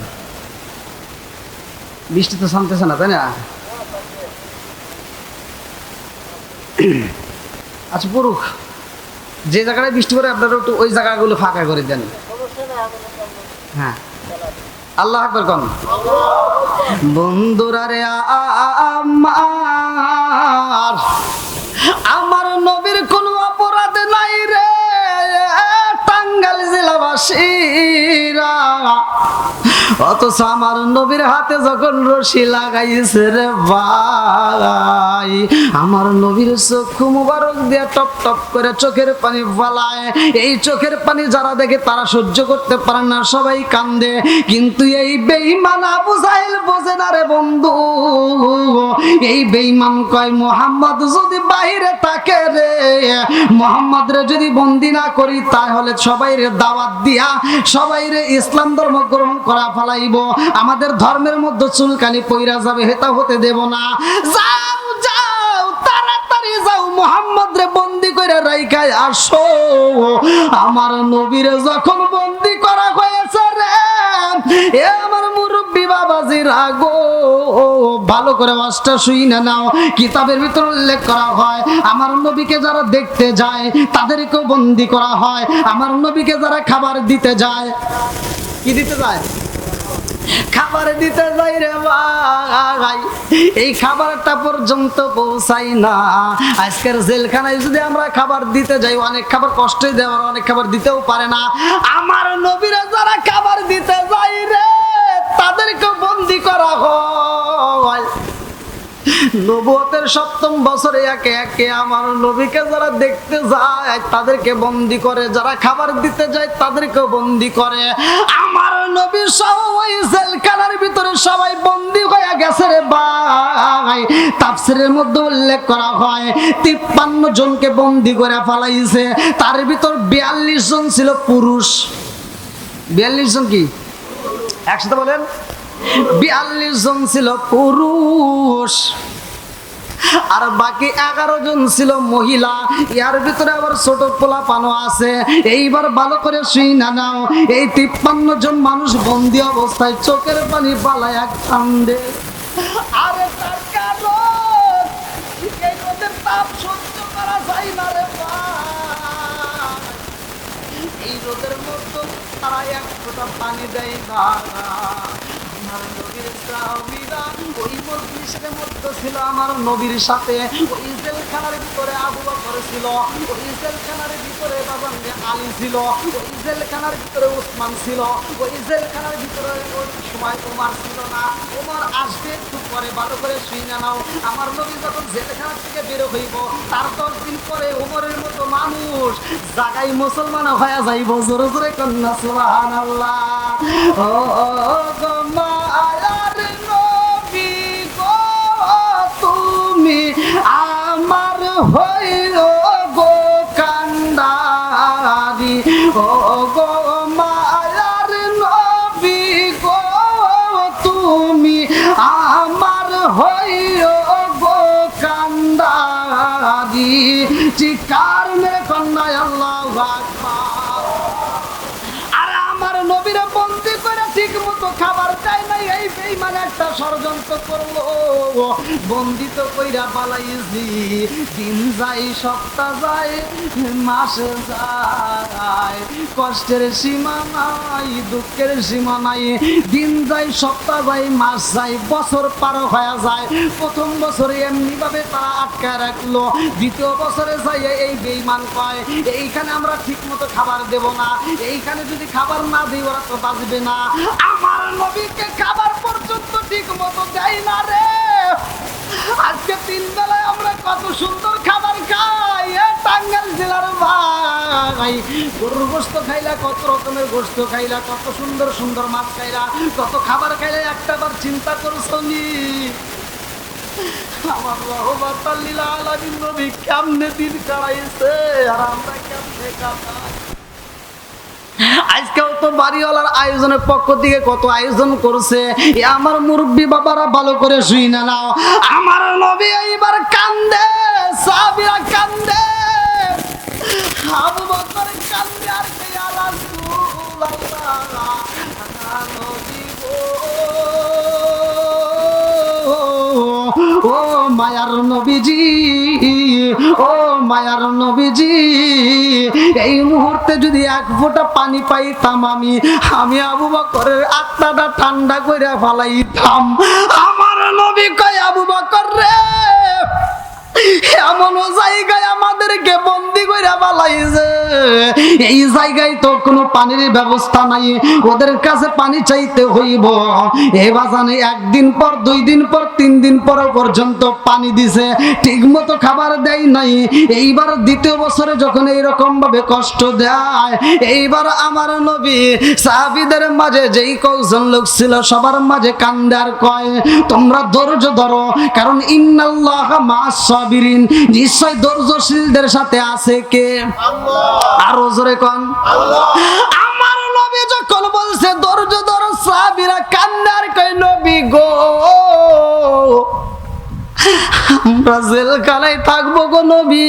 বৃষ্টি তো থামতেছে না, তাই না? আচ্ছা পড়ুক, যে জায়গায় বৃষ্টি পড়ে আপনারা একটু ওই জায়গাগুলো ফাঁকা করে দেন। হ্যাঁ, আল্লাহ আকবার কোন। বন্ধুরা রে আমার নবীর কোনো অপরাধ নাই রে টাঙ্গাইল জেলাবাসীরা, অথচ আমার নবীর হাতে যখন রশি লাগাইছে রে ভাই, আমার নবীর চক্ষু মুবারক দিয়ে টপ টপ করে চোখের পানি ফলায়। এই চোখের পানি যারা দেখে তারা সহ্য করতে পারে না, সবাই কান্দে। কিন্তু এই বেঈমান আবু জাহেল বোঝে না রে বন্ধু। এই বেঈমান কয়, মুহাম্মদ যদি বাইরে থাকে রে, মুহাম্মদ রে যদি বন্দি না করি, তাহলে সবাই রে দাওয়াত দিয়া সবাই রে ইসলাম ধর্ম গ্রহণ করা ফেলাইব, আমাদের ধর্মের মধ্যে চুলকানি পইরা যাবে, হেতা হতে দেব না। যাও যাও তাড়াতাড়ি যাও, মুহাম্মদ রে বন্দি করে রাইখায় আসো। আমার নবীরে যখন বন্দি করা হয়েছে রে, এ আমার মুরব্বী বাবাজির আগো ভালো করে ওয়াজটা শুইনা নাও। কিতাবের ভিতর উল্লেখ করা হয়, আমার নবীকে যারা দেখতে যায় তাদেরকেও বন্দি করা হয়। আমার নবীকে যারা খাবার দিতে যায়, কি দিতে যায়? খাবার দিতে যাই রে ভাই, এই খাবারটা পর্যন্ত পৌঁছাই না। আজকের জেলখানায় যদি আমরা খাবার দিতে যাই, অনেক খাবার কষ্টই দেওয়ার, অনেক খাবার দিতেও পারে না। আমার নবীরা যারা খাবার দিতে যাই রে, তাদেরকে বন্দি করা হয়। নবুয়তের 7ম বছরে একে একে আমার নবীকে যারা দেখতে যায় তাদেরকে বন্দি করে, যারা খাবার দিতে যায় তাদেরকেও বন্দি করে। আমার নবী সহ ওই জেলখানার ভিতরে সবাই বন্দি হয়ে গেছে রে ভাই। তাফসীরের মধ্যে উল্লেখ করা হয় 53 জনকে বন্দি করে ফেলাইছে। তার ভিতর 42 জন ছিল পুরুষ। 42 জন কি? একসাথে বলেন, 42 জন ছিল পুরুষ, আর বাকি 11 জন ছিল মহিলা। এর ভিতরে আবার ছোট পোলাপানও আছে। এইবার ভালো করে শুইনা নাও, এই 53 জন মানুষ বন্দি অবস্থায় চোখের পানি পালায় কান্দে। আরে তার কারণ ফোঁটা পানি দেয় না। আমার নবীর সাহাবীরা ওই মজলিসের মধ্যে ছিল আমার নবীর সাথে। ওই জেলখানার ভিতরে আবু বকর ছিল, ওই জেলখানার ভিতরে বাবান আলী ছিল, ওই জেলখানার ভিতরে উসমান ছিল, ওই জেলখানার ভিতরে ওই সময় ওমর ছিল না। ওমর আসবে একটু পরে, ভালো করে শুনে নাও। আমার নবী যখন জেলখানা থেকে বের হইব তার 10 দিন পরে ওমরের মতো মানুষ জাগাই মুসলমান হয়ে যাইব। জোরে জোরে কন্যা সুবহানাল্লাহ। ও গো মায়ার নবী গো, তুমি আমার হইল গো কান্ডারি। ও গো মায়ার নবী গো, তুমি আমার হইল গো কান্ডারি। চিৎকার মেরে কন্যা আল্লাহু আকবার। আর আমার নবীর বন্দি করে ঠিক মতো খাবার চাই নাই, এই বেঈমান একটা ষড়যন্ত্র করলো। বন্দিত কইরা পালাইছি, দিন যায় সপ্তাহ যায় মাস যায়, কষ্টের সীমা নাই দুঃখের সীমা নাই। দিন যায় সপ্তাহ যায় মাস যায়, বছর পার হয়ে যায়। প্রথম বছরে এমনি ভাবে তারা আটকায় রাখলো, দ্বিতীয় বছরে যাই এই বেঈমান কয় এইখানে আমরা ঠিক মতো খাবার দেব না, এইখানে যদি খাবার না দিই ওরা তো বাঁচবে না। আমার নবীকে খাবার পর্যন্ত ঠিক মতো দেয় না রে। আজকে 3 বেলায় আমরা কত সুন্দর খাবার খাই। টাঙ্গাইল জেলার ভাই গরুর গোশত খাইলা, কত রকমের গোশত খাইলা, কত সুন্দর সুন্দর মাছ খাইলা, কত খাবার খাইলা, একটা বার চিন্তা করছো নি আমার রহমাতাল লিল আলামিন নবী কেমনে দিন কাটাইছে আর আমরা কেমনে কাটাই। আজকেও তো বাড়িওয়ালার আয়োজনের পক্ষ থেকে কত আয়োজন করছে। আমার মুরব্বী বাবারা ভালো করে শুই না নাও। আমার নবী এইবার কান্দে, সাহাবীরা কান্দে, আবু বকর কান্দে, আর কে ইয়া রাসূলুল্লাহ নবী গো, ও মায়ার নবীজি, ও মায়ার নবীজি, এই মুহূর্তে যদি 1 ফোঁটা পানি পাইতাম আমি আবু বকরের আত্মাটা ঠান্ডা করে ফালাইতাম। আমার নবী কয় আবু বকর রে, এমন জায়গায় আমাদেরকে বন্দি করে পালাইছে, এই জায়গায় তো কোনো পানির ব্যবস্থা নাই, ওদের কাছে পানি চাইতে হইব। এ বাজানে 1 দিন পর 2 দিন পর 3 দিন পর পর্যন্ত পানি দিছে, ঠিক মতো খাবার দেয় নাই। এইবার 2য় বছরে যখন এইরকম ভাবে কষ্ট দেয়, এইবার আমার নবী সাহাবীদের মাঝে যেই কয়েকজন লোক ছিল সবার মাঝে কান্দে আর কয় তোমরা ধৈর্য ধরো, কারণ ইন্নাল্লাহা মা'আস সাবিরিন, নিশ্চয় ধৈর্যশীলদের সাথে আছে কে? আল্লাহ। আর জোরে কোন আল্লাহ। আমার নবী যখন বলছে ধৈর্য ধরো, সাহাবীরা কান্দে আর কয় নবী গো, আমরা জেলখানায় থাকবো গো নবী,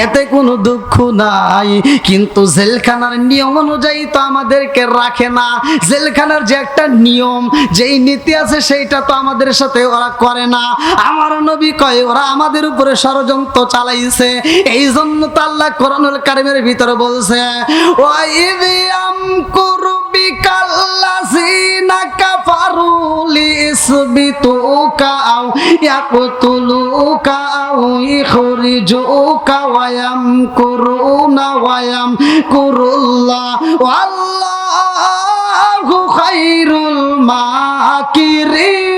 এতে কোনো দুঃখ নাই, কিন্তু জেলখানার নিয়ম অনুযায়ী তো আমাদেরকে রাখে না। জেলখানার যে একটা নিয়ম, যেই নীতি আছে সেইটা তো আমাদের সাথে ওরা করে না। আমার নবী কয় ওরা আমাদের উপরে ষড়যন্ত্র চালাইছে। এই জন্য তো আল্লাহ কোরআনুল কারীমের ভিতরে বলছে ওয়াইদ ইয়ামকুরু বিকাল্লাযিনা কাফারু লিইসবিতুকা আও ইয়াকতুলুকা আও ইখরিজুকা ওয়া ইয়ামকুরুনা ওয়া ইয়ামকুরুল্লাহ ওয়াল্লাহু খায়রুল মাকিরিন।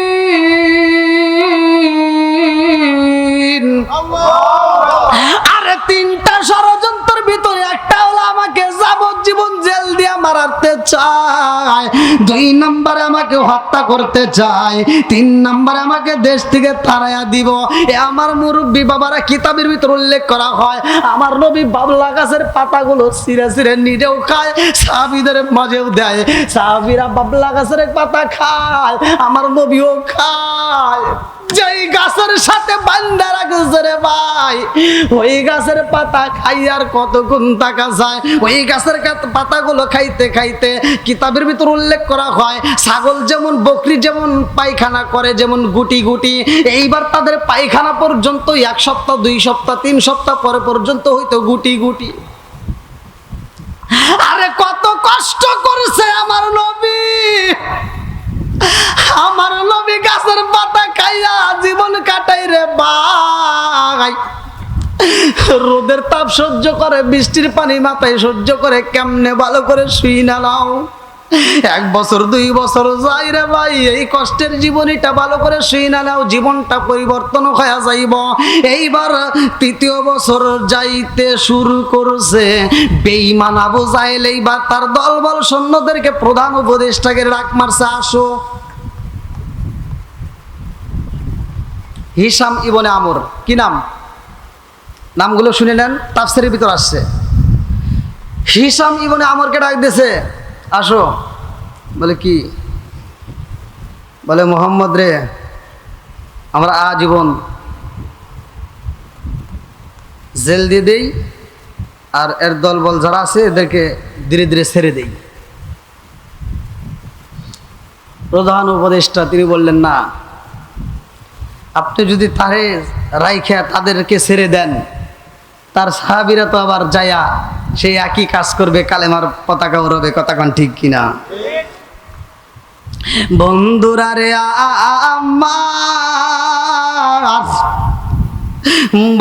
আরে 3টা ষড়যন্ত্রের ভিতরে একটা হলো আমাকে যাবজ্জীবন জেল দিয়ে মারতে চায়, 2 নম্বরে আমাকে হত্যা করতে চায়, 3 নম্বরে আমাকে দেশ থেকে তাড়াইয়া দিব। এ আমার মুরব্বী বাবারা কিতাবের ভিতর উল্লেখ করা হয় আমার নবী বাবলা গাছের পাতাগুলো ছিঁড়ে ছিঁড়ে নিজেও খায়, সাহাবীদের মাঝেও দেয়। সাহাবীরা বাবলা গাছের পাতা খায়, আমার নবীও খায়। যেই গাছের সাথে বান্ধা রাখছে রে ভাই, ওই গাছের পাতা খাই আর কতক্ষণ থাকা যায়। ওই গাছের পাতাগুলো খাইতে খাইতে কিতাবের ভিতর উল্লেখ করা হয় ছাগল যেমন বকরি যেমন পায়খানা করে যেমন গুটি গুটি, এইবার তাদের পায়খানা পর্যন্ত 1 সপ্তাহ 2 সপ্তাহ 3 সপ্তাহ পরে পর্যন্ত হইতো গুটি গুটি। আরে কত কষ্ট কষ্ট করছে আমার নবী। আমার নবী গাছের পাতা খাইয়া জীবন কাটাই রে ভাই। রোদের তাপ সহ্য করে, বৃষ্টির পানি মাথায় সহ্য করে, কেমনে ভালো করে শুই না নাও। 1 বছর 2 বছর যাই রে ভাই, এই কষ্টের জীবনীটা ভালো করে শুই না নাও, জীবনটা পরিবর্তন হয়ে যাইব। এইবার 3য় বছর যাইতে শুরু করছে। বেঈমান আবু জাহেল এইবার তার দলবল সৈন্যদেরকে প্রধান উপদেষ্টাকে ডাক মারছে, আসো। হিশাম ইবনে আমর, কি নাম? নামগুলো শুনে নেন, তাফসীরের ভিতর আসছে। হিশাম ইবনে আমরকে ডাক দিয়েছে, আসো। বলে কি? বলে মোহাম্মদ রে, আমরা আজীবন জেল দিয়ে দেই, আর এর দলবল যারা আছে এদেরকে ধীরে ধীরে ছেড়ে দেই। প্রধান উপদেষ্টা তিনি বললেন, না, আপনি যদি তারে রাইখা তাদেরকে ছেড়ে দেন, তার সাহাবীরা তো আবার যায়া সেই একই কাজ করবে, কালেমার পতাকা উড়াবে। কথা কোন ঠিক কিনা? বন্ধুরা রে আমার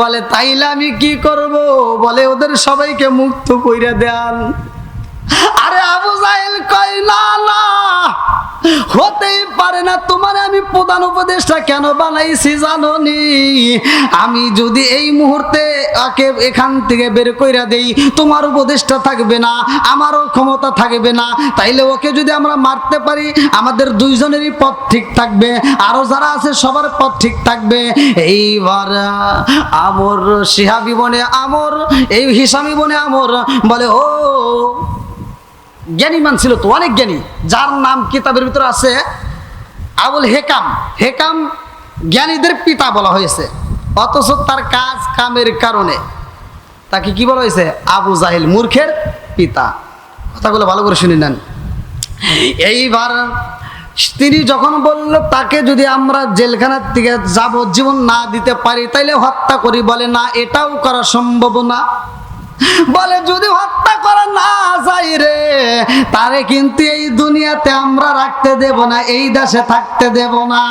বলে, তাইলে আমি কি করব? বলে, ওদের সবাইকে মুক্ত কইরা দেন। আরে আবু জাহেল কয়, না না, হতেই পারে না। তোমার আমি প্রধান উপদেষ্টা কেন বানাইছি জানো নি? আমি যদি এই মুহূর্তে ওকে এখান থেকে বের কইরা দেই, তোমার উপদেষ্টা থাকবে না, আমারও ক্ষমতা থাকবে না। তাইলে ওকে যদি আমরা মারতে পারি, আমাদের 2 জনেরই পথ ঠিক থাকবে, আরো যারা আছে সবার পথ ঠিক থাকবে। এইবার আমর, শিহাব ইবনে আমর, এই হিশাম ইবনে আমর বলে, ও জ্ঞানী মান ছিল তো, অনেক জ্ঞানী, যার নাম কিতাবের ভিতরে আছে আবুল হেকাম। হেকাম জ্ঞানীদের পিতা বলা হয়েছে, অথচ তার কাজ কামের কারণে তাকে কি বলা হয়েছে? আবু জাহেল, মূর্খের পিতা। কথাগুলো ভালো করে শুনে নেন। এইবার তিনি যখন বলল, তাকে যদি আমরা জেলখানার থেকে যাবজ্জীবন না দিতে পারি তাইলে হত্যা করি, বলে না, এটাও করা সম্ভব না। বলে, যদি হত্যা করা না যায় রে, তারে কিন্তু এই দুনিয়াতে আমরা রাখতে দেব না, এই দেশে থাকতে দেব না।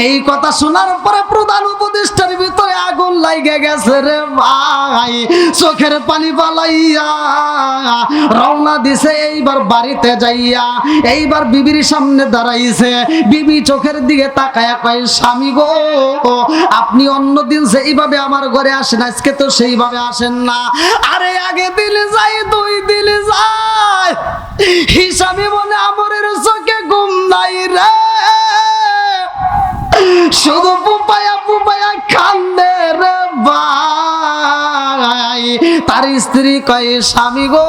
এই কথা শোনার পরে প্রধান উপদেষ্টার ভিতরে আগুন লাগে গেছে রে ভাই। চোখের পানি পালাইয়া রওনা দিছে এইবার বাড়িতে যাইয়া। এইবার বিবির সামনে দাঁড়াইছে। বিবি চোখের দিকে তাকায়া কয়, স্বামী গো, আপনি অন্যদিন সেইভাবে আমার ঘরে আসেন, আজকে তো সেইভাবে আসেন না। আরে আগে দিলে যাই, 2 দিলে যায়, হিসাবে মনে আমরের চোখে ঘুম নাই রে, শুধু পুপায়া পুপায়া কান্দে রে ভাই। তার স্ত্রী কয়, স্বামী গো,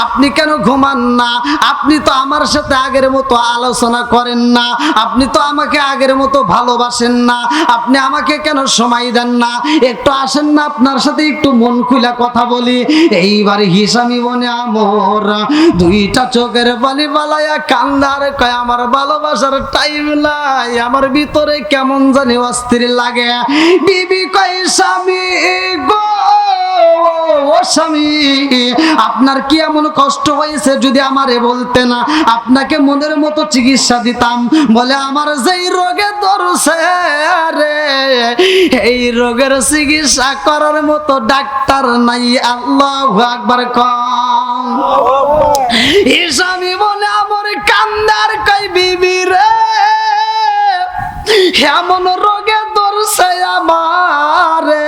আপনি কেন ঘুমান না? আপনি তো আমার সাথে আগের মতো আলোচনা করেন না, আপনি তো আমাকে আগের মতো ভালোবাসেন না, আপনি আমাকে কেন সময় দেন না? একটু আসেন না, আপনার সাথে একটু মন খুলে কথা বলি। এইবার হিশাম ইবনে আমর 2টা চোখের পানি বালায়া কান্দার কয়, আমার ভালোবাসার টাইম নাই, আমার ভিতরে কেমন জানি অস্থির লাগে। বিবি কয়, স্বামী গো, ও স্বামী, আপনার কি এমন কষ্ট হয়েছে? যদি আমারে বলতেন, আপনাকে মনের মতো চিকিৎসা দিতাম। বলে, আমার যেই রোগে ধরছে রে, এই রোগের চিকিৎসা করার মতো ডাক্তার নাই। আল্লাহু আকবার কম। স্বামী বলে, আমার কান্দার কই, বিবি রে, এমন রোগে ধরছে আমারে,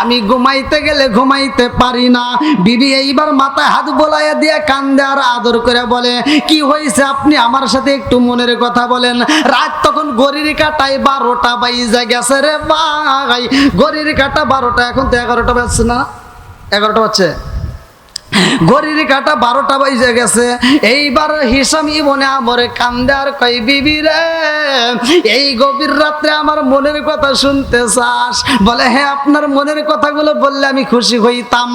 আমি ঘুমাইতে গেলে ঘুমাইতে পারি না। বিবি এইবার মাথায় হাত বোলাইয়া দিয়ে কান্দে আর আদর করে বলে, কি হয়েছে? আপনি আমার সাথে একটু মনের কথা বলেন। রাত তখন ঘড়ির কাটায় 12টা বাজে গেছে রে ভাই। ঘড়ির কাটা 12টা, এখন তো 11টা বাজছে না? 11টা বাজছে। ঘড়ির কাটা 12টা বাজে গেছে। এইবার হিশাম ইবনে আমর কান্দে আর কই, বিবি রে, এই গভীর রাত্রে আমার মনের কথা শুনতে চাস? বলে, হ্যাঁ, আপনার মনের কথাগুলো বললে আমি খুশি হইতাম।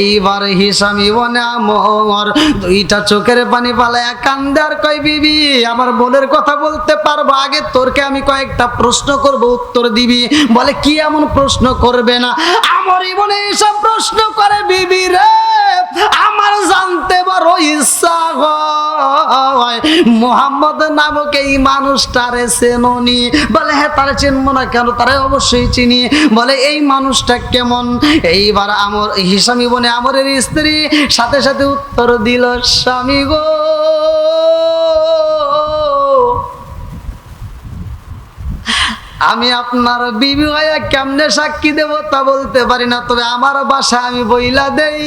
এইবার হিশাম ইবনে আমর 2টা চোখের পানি পালায়া কান্দে আর কই, বিবি, আমার মনের কথা বলতে পারবো? আগে তোরকে আমি কয়েকটা প্রশ্ন করব, উত্তর দিবি। বলে, কি এমন প্রশ্ন করবে না? আমার ইবনে এসব প্রশ্ন করে, বিবি রে, আমার জানতে বড় ইচ্ছা মুহাম্মদ নামক এই মানুষটারে চেননি? বলে হ্যাঁ তারে চিনবো না কেন, তারে অবশ্যই চিনি। বলে এই মানুষটা কেমন? এইবার আমর হিসাম ইবনে আমরের স্ত্রী সাথে সাথে উত্তর দিল, স্বামী গো, আমি আপনার বিবি হইয়া কেমনে সাক্ষী দেব তা বলতে পারি না, তবে আমার বাসা আমি বইলা দেই,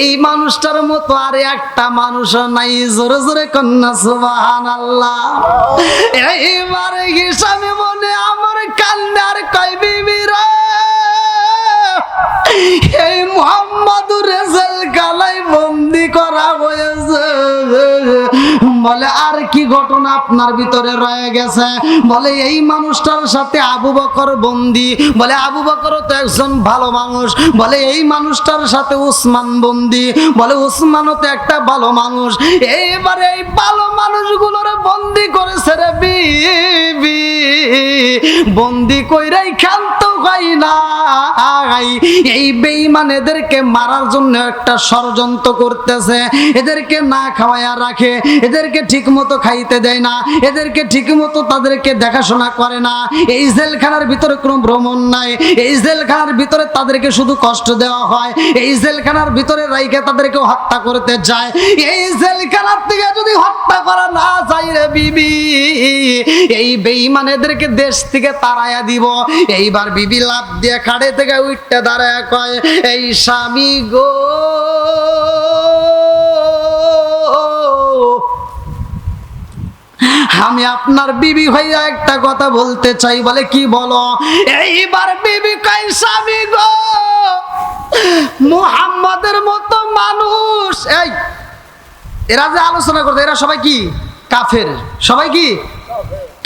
এই মানুষটার মতো আর একটা মানুষ নাই। জোরে জোরে কন্যা সুবহানাল্লাহ। এইবার হিসামে মনে আমার কান্দে আর কয়, বিবি রে, এই মুহাম্মাদুর রেজাল কালাই বন্দি করা হয়েছে। বলে আর কি ঘটনা আপনার ভিতরে রয়ে গেছে? বলে এই মানুষটার সাথে আবু বকর বন্দি। বলে আবু বকর তো একজন ভালো মানুষ। বলে এই মানুষটার সাথে উসমান বন্দি। বলে উসমানও তো একটা ভালো মানুষ। এইবারে এই ভালো মানুষগুলোর বন্দি করেছে রে বিবি, বন্দি কইরাই ক্ষান্ত হয় না। এই বেঈমান এদেরকে মারার জন্য একটা ষড়যন্ত্র করতেছে। এদেরকে না খাওয়ায়া রাখে, এদেরকে ঠিক মতো খাইতে দেয় না, এদেরকে ঠিক মতো তাদেরকে দেখাশোনা করে না। এই জেলখানার ভিতরে কোনো ভ্রমণ নাই, এই জেলখানার ভিতরে তাদেরকে শুধু কষ্ট দেওয়া হয়, এই জেলখানার ভিতরে রাইখে তাদেরকে হত্যা করতে যায়। এই জেলখানার থেকে যদি হত্যা করা না যায় রে বিবি, এই বেঈমান এদেরকে দেশ থেকে তাড়াইয়া দিব। এইবার বিবি লাফ দিয়ে খাড়ে থেকে উঠতে দাঁড়ায় কয়, এই স্বামী গো, আমি আপনার বিবি হইয়া একটা কথা বলতে চাই। বলে কি বলো? এইবার বিবি কয়, স্বামী গো, মুহাম্মাদের মতো মানুষ, এই এরা যে আলোচনা করতে, এরা সবাই কি কাফের? সবাই কি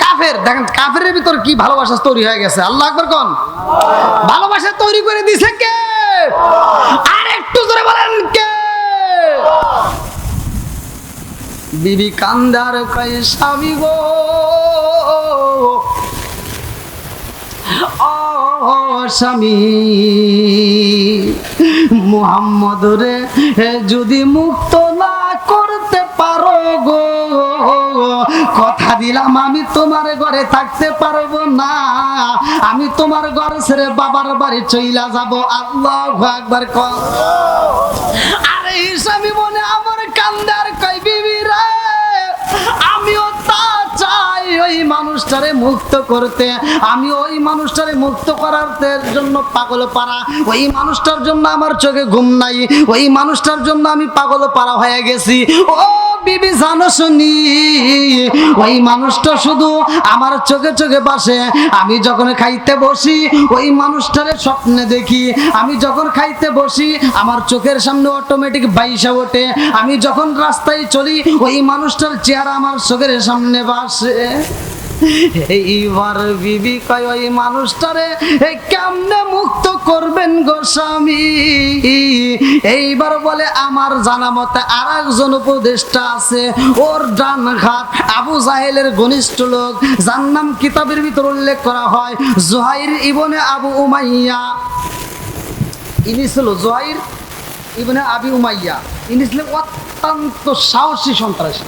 কাফের? দেখেন কাফেরের ভিতর কি ভালোবাসা তৈরি হয়ে গেছে। আল্লাহু আকবার কোন? ভালোবাসা তৈরি করে দিছে কে? আর একটু জোরে বলেন কে? বিবি কান্দার কয়, স্বামী গো, ও স্বামী, মুহাম্মদ রে যদি মুক্ত না করতে পারো গো, কথা দিলাম আমি তোমার ঘরে থাকতে পারবো না, আমি তোমার ঘর ছেড়ে বাবার বাড়ি চইলা যাব। আল্লাহু আকবার কর। আরে স্বামী মনে আমার কান্দার কয়, বিবি রে, আমিও তা চাই ওই মানুষটারে মুক্ত করতে, আমি ওই মানুষটারে মুক্ত করার জন্য পাগল পারা, ওই মানুষটার জন্য আমার চোখে ঘুম নাই, ওই মানুষটার জন্য আমি পাগল পারা হয়ে গেছি। ও বিবি জানো শুনি, ওই মানুষটা শুধু আমার চোখে চোখে বাসে। আমি যখন খাইতে বসি ওই মানুষটারে স্বপ্নে দেখি, আমি যখন খাইতে বসি আমার চোখের সামনে অটোমেটিক বাইসা ওঠে, আমি যখন রাস্তায় চলি ওই মানুষটার চেহারা আমার চোখের সামনে বাসে। এইবার বিবি কয়, ওই মানুষটারে কেমনে মুক্ত করবেন গো স্বামী? এইবার বলে আমার জানা মতে আর একজন উপদেষ্টা আছে, ওর ডান হাত, আবু জাহেলের ঘনিষ্ঠ লোক, যার নাম কিতাবের ভিতর উল্লেখ করা হয় জুহাইর ইবনে আবু উমাইয়া। ইনি ছিল জুহাইর ইবনে আবি উমাইয়া। ইনি ছিলেন অত্যন্ত সাহসী সন্ত্রাসী।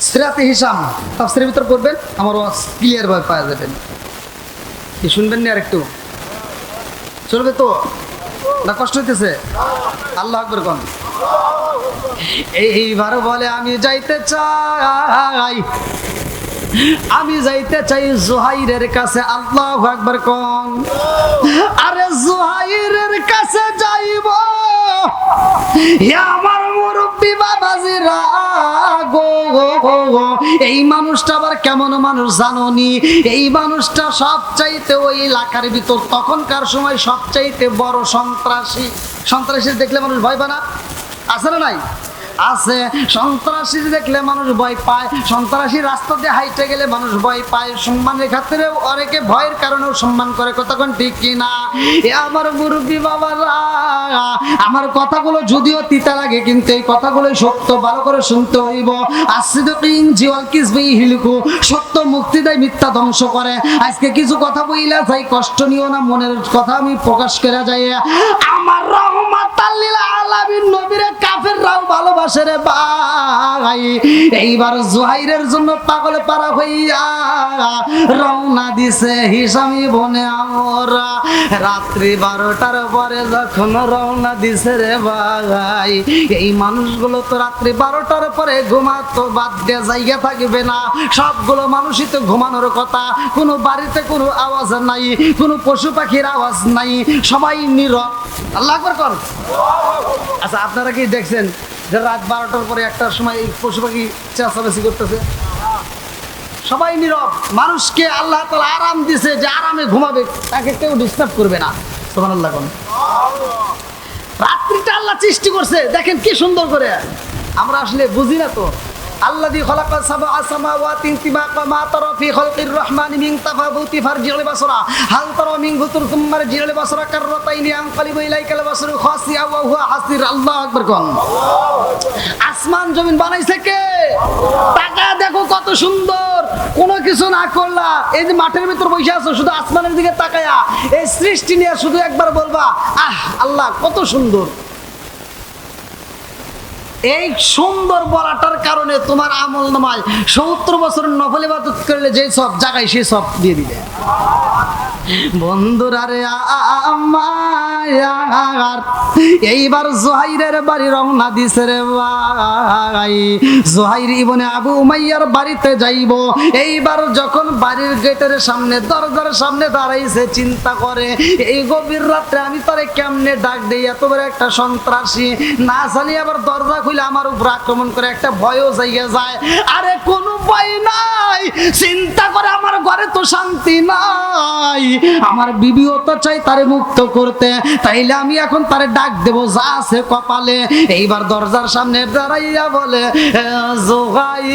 সিরাতে হিসাম তাফসীরের ভিতর পড়বেন, আমার ক্লিয়ার ভাবে পাওয়া যাবেন। কি শুনবেন না? আর একটু চলবে তো না? কষ্ট হইতেছে? আল্লাহু আকবার কোন? এইবার বলে আমি যাইতে চাই, আমি যাইতে চাই জুহাইরের কাছে। আল্লাহু আকবার কোন? আরে জুহাইরের কাছে যাইব, আমার মুরব্বি বাবাজিরা গো, এই মানুষটা আবার কেমন মানুষ জানোনি? এই মানুষটা সবচাইতে ওই এলাকার ভিতর তখনকার সময় সবচাইতে বড় সন্ত্রাসী। সন্ত্রাসী দেখলে মানুষ ভয় পায় না? আছে না নাই? আছে। সন্ত্রাসী দেখলে মানুষ ভয় পায়, সন্ত্রাসী রাস্তা দিয়ে হাইটে গেলে মানুষ ভয় পায়, সম্মানের ক্ষেত্রে অনেকে ভয়ের কারণেও সম্মান করে। কতক্ষণ ঠিক কিনা? এ আমার মুরব্বী বাবারা, আমার কথাগুলো যদিও তিতা লাগে কিন্তু এই কথাগুলোই সত্য, ভালো করে শুনতে হইব। আসিদিকিন জিওয়াল কিসবি হিলকু, সত্য মুক্তি দেয়, মিথ্যা ধ্বংস করে। আজকে কিছু কথা বইলা যাই, কষ্ট নিও না, মনের কথা আমি প্রকাশ করে যাই। আমার রহমত রহমাতাল লিল আলামিন নবীরে কাফেররাও ভালোবাসে রে ভাই। এইবার জুহাইরের জন্য পাগল পারা হইয়া রওনা দিছে হিশাম ইবনে আমর। রাত্রি 12টার পরে যখন রওনা দিছে রে ভাই, এই মানুষগুলো তো রাত্রি 12টার পরে ঘুমাতো, বাদ দিয়ে জায়গা থাকবে না। সবগুলো মানুষই তো ঘুমানোর কথা, কোনো বাড়িতে কোনো আওয়াজ নাই, কোনো পশু পাখির আওয়াজ নাই, সবাই নীরব। আল্লাহু আকবার কর। আচ্ছা, আপনারা কি দেখছেন যে রাত 12টার পরে একটার সময় এই পশু পাখি চেঁচামেচি করতেছে? সবাই নীরব। মানুষকে আল্লাহ তাআলা আরাম দিছে যে আরামে ঘুমাবে, তাকে কেউ ডিস্টার্ব করবে না। সুবহানাল্লাহ। রাত্রিটা আল্লাহ সৃষ্টি করছে, দেখেন কি সুন্দর করে। আমরা আসলে বুঝি না তো। আল্লাযী খালাকা সাবআ সামাওয়াতি তিবাকা মা তারা ফি খালকির রহমানি মিন তাফাউতি ফারজিউল বাসরা হাল তারা মিন ফুতুর সুম্মা রজিউল বাসরা কাররাতাইনি আনকালিবু ইলাইকাল বাসরু খাসিয়া ওয়া হুয়া হাসির। আল্লাহু আকবার কোন। আসমান জমিন বানাইছে কে? টাকা দেখো কত সুন্দর, কোনো কিছু না করলা। এই যে মাঠের ভিতর বসে আছো, শুধু আসমানের দিকে তাকায়া এই সৃষ্টি নিয়ে শুধু একবার বলবা আহ আল্লাহ কত সুন্দর। এই সুন্দর বলাটার কারণে তোমার আমল নামায় 70 বছরের নফল ইবাদত করলে যে সব জায়গায় সে সব দিয়ে দিবে। বন্ধুরা রে আমার এইবার জুহাইরের বাড়ি রওনা দিছে রে ভাই। জুহাইর ইবনে আবু উমাইয়ার বাড়িতে যাইব। এইবার যখন বাড়ির গেটের সামনে দরজার সামনে দাঁড়াইছে, চিন্তা করে এই গভীর রাত্রে আমি তারে কেমনে ডাক দেই, এত বড় একটা সন্ত্রাসী না জানি আবার দরজা খুলে আমার উপর আক্রমণ করে, একটা ভয়ও জায়গা যায়। আরে কোনো ভয় নাই, চিন্তা করে আমার ঘরে তো শান্তি নাই, আমার বিবিও তো চাই তারে মুক্ত করতে, তাইলে আমি এখন তারে ডাক দেব যা আছে কপালে। এইবার দরজার সামনে দাঁড়াইয়া বলে জোগাইর।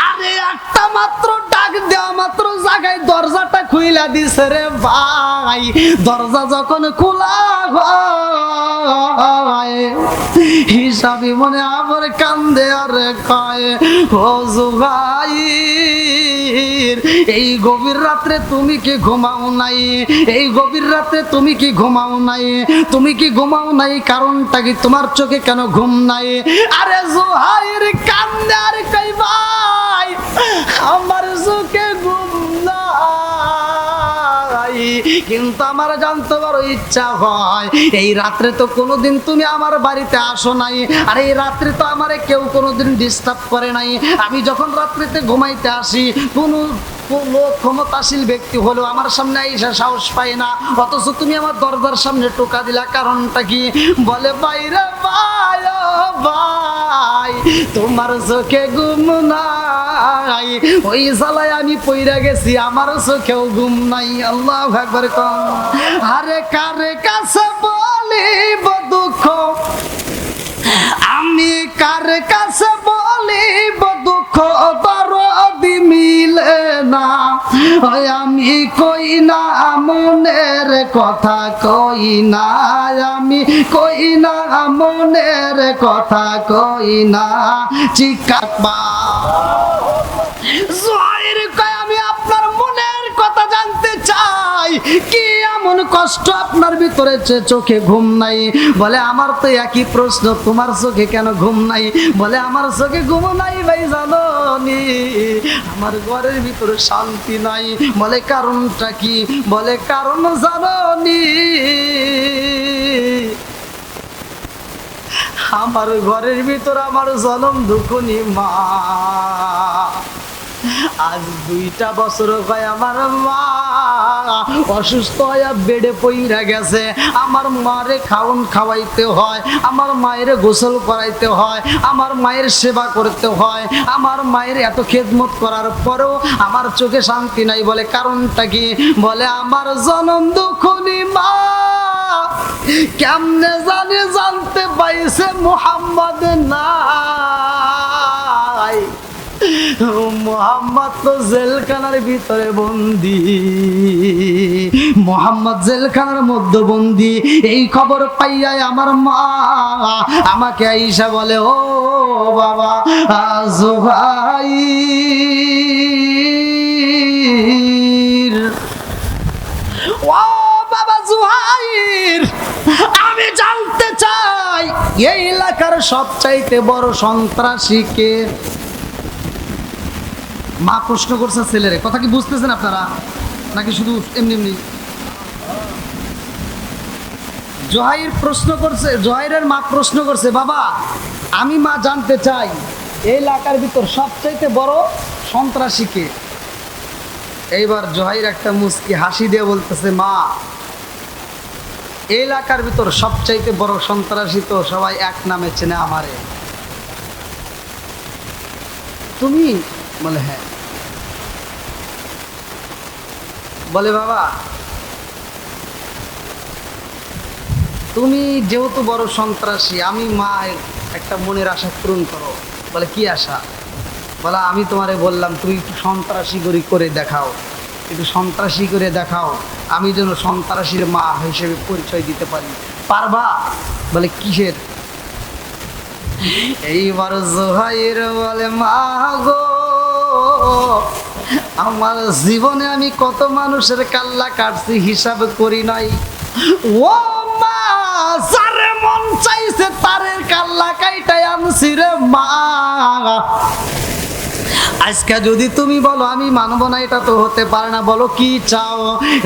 আরে একটা মাত্র ডাক দেওয়া মাত্র জায়গায় দরজাটা খুইলা দিছে রে ভাই। দরজা যখন খোলা হয়, হিসাবি মনে আমার কান্দে আর কয় ও জুগাইর, এই গভীর রাত্রে তুমি কি ঘুমাও নাই? এই গভীর রাত্রে তুমি কি ঘুমাও নাই? তুমি কি ঘুমাও নাই? কারণটা কি? তোমার চোখে কেন ঘুম নাই? আরে জুহাইর কান্দে আর কই ভাই আমার চোখে ঘুম নাই, কিন্তু আমার জানতে বড় ইচ্ছা হয় এই রাত্রে তো কোনোদিন তুমি আমার বাড়িতে আসো নাই, আর এই রাত্রে তো আমারে কেউ কোনোদিন ডিস্টার্ব করে নাই। আমি যখন রাত্রিতে ঘুমাইতে আসি, কোনো লোক ক্ষমতাশীল ব্যক্তি হলেও আমার সামনে আইসা সাহস পায় না, অথচ তুমি আমার দরজার সামনে টোকা দিলা, কারণটা কি? বলে বাইরে ভাই ও ভাই তোমার চোখে ঘুম নাই, ওই জ্বালায় আমি পইরা গেছি, আমার চোখেও ঘুম নাই। আল্লাহু আকবার কোন। আরে কারে কাছে বলিব দুঃখ, আমি কার কাছে বলিব দুঃখ, দরদি মিলে না, আমি কই না মনের কথা, কই না আমি, কই না মনের কথা, কই না চিকাবা। জুহাইর কয় আমি আপনার মনের কথা জানতে চাই, কি এমন কষ্ট আপনার ভিতরে চোখে ঘুম নাই? বলে আমার তো একই প্রশ্ন, তোমার চোখে কেন ঘুম নাই? বলে আমার চোখে ঘুম নাই ভাই জানো নি, আমার ঘরের ভিতরে শান্তি নাই। বলে কারণটা কি? বলে কারণ জানো নি, আমার ঘরের ভিতর আমার জনম দুঃখনি মা, আজ 2টা বছর হয় আমার মা অসুস্থ হয়ে বেডে পইরা গেছে। আমার মারে খাওয়াইতে হয়, আমার মায়ের গোসল করাইতে হয়, আমার মায়ের সেবা করতে হয়, আমার মায়ের এত খেদমত করার পরেও আমার চোখে শান্তি নাই। বলে কারণটা কি? বলে আমার জনম দুঃখনি মা কেমনে জানি জানতে পাইছে মুহাম্মদ নাই, মুহাম্মদ তো জেলখানার ভিতরে বন্দি, মুহাম্মদ জেলখানার মধ্যে বন্দি। এই খবর পাইয়াই আমার মা আমাকে আইসা বলে ও বাবা জুহাইর, এলাকার সবচাইতে বড় সন্ত্রাসী কে? মা প্রশ্ন করছে ছেলেরে। কথা কি বুঝতেছেন আপনারা, নাকি শুধু এমনি এমনি? জোহাইর প্রশ্ন করছে, জোহাইরের মা প্রশ্ন করছে, বাবা আমি মা জানতে চাই এই এলাকার ভিতর সবচাইতে বড় সন্ত্রাসী কে? এইবার জোহাইর একটা মুস্কি হাসি দিয়ে বলতেছে, মা এই এলাকার ভিতর সবচাইতে বড় সন্ত্রাসী তো সবাই এক নামে চেনে, আমারে। তুমি? বলে হ্যাঁ। বলে বাবা তুমি যেহেতু বড় সন্ত্রাসী, আমি মা একটা মনের আশা পূরণ করো। বলে কি আশা? বলে আমি তোমারে বললাম তুমি একটু সন্ত্রাসী করে দেখাও, একটু সন্ত্রাসী করে দেখাও, আমি যেন সন্ত্রাসীর মা হিসেবে পরিচয় দিতে পারি। পারবা? বলে কিসের? এইবার জোহাইর বলে, মা গো আমার জীবনে আমি কত মানুষের কাল্লা কাটছি হিসাব করি নাই। ও মা, যারে মন চাইছে তারের কাল্লা কাইটাই আনছি রে মা। আজকে যদি তুমি বলো আমি মানব না, এটা তো হতে পারে না। বলো কি চাও?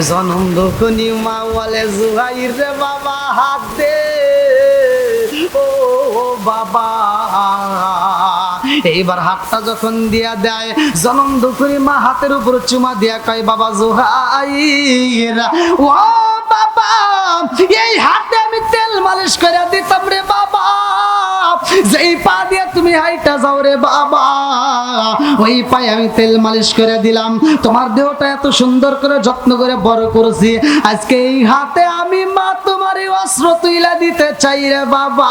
জনম দুঃখনি মা বলে, জোহাইর রে বাবা হাত দে, ও বাবা। এইবার হাতটা যখন দিয়া দেয়, জনম দুঃখনি মা হাতের উপর চুমা দিয়া কয়, বাবা জোহাইর, ও বাবা এই হাতে আমি তেল মালিশ করে দিতাম রে বাবা, যেই পা দিয়ে তুমি হাইটা যাও রে বাবা, ওই পায়ে আমি তেল মালিশ করে দিলাম। তোমার দেহটা এত সুন্দর করে যত্ন করে বড় করেছি, আজকে এই হাতে আমি মা তোমার এই অস্ত্র তুইলা দিতে চাই রে বাবা,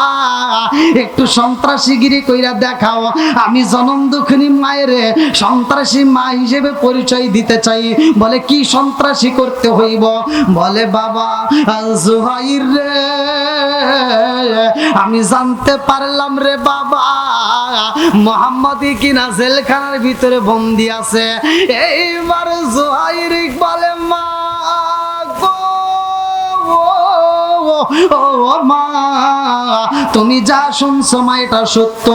একটু সন্ত্রাসীগিরি কইরা দেখাও। আমি জনম দুঃখিনী মায়ের সন্ত্রাসী মা হিসেবে পরিচয় দিতে চাই। বলে কি সন্ত্রাসী করতে হইব? বলে বাবা জোহাইর রে আমি জানতে পারলাম রে বাবা মোহাম্মদী কিনা জেলখানার ভিতরে বন্দি আছে। এইবার জোহাইর বলে, মা গো ও মা তুমি যা শুনছো মা এটা সত্য।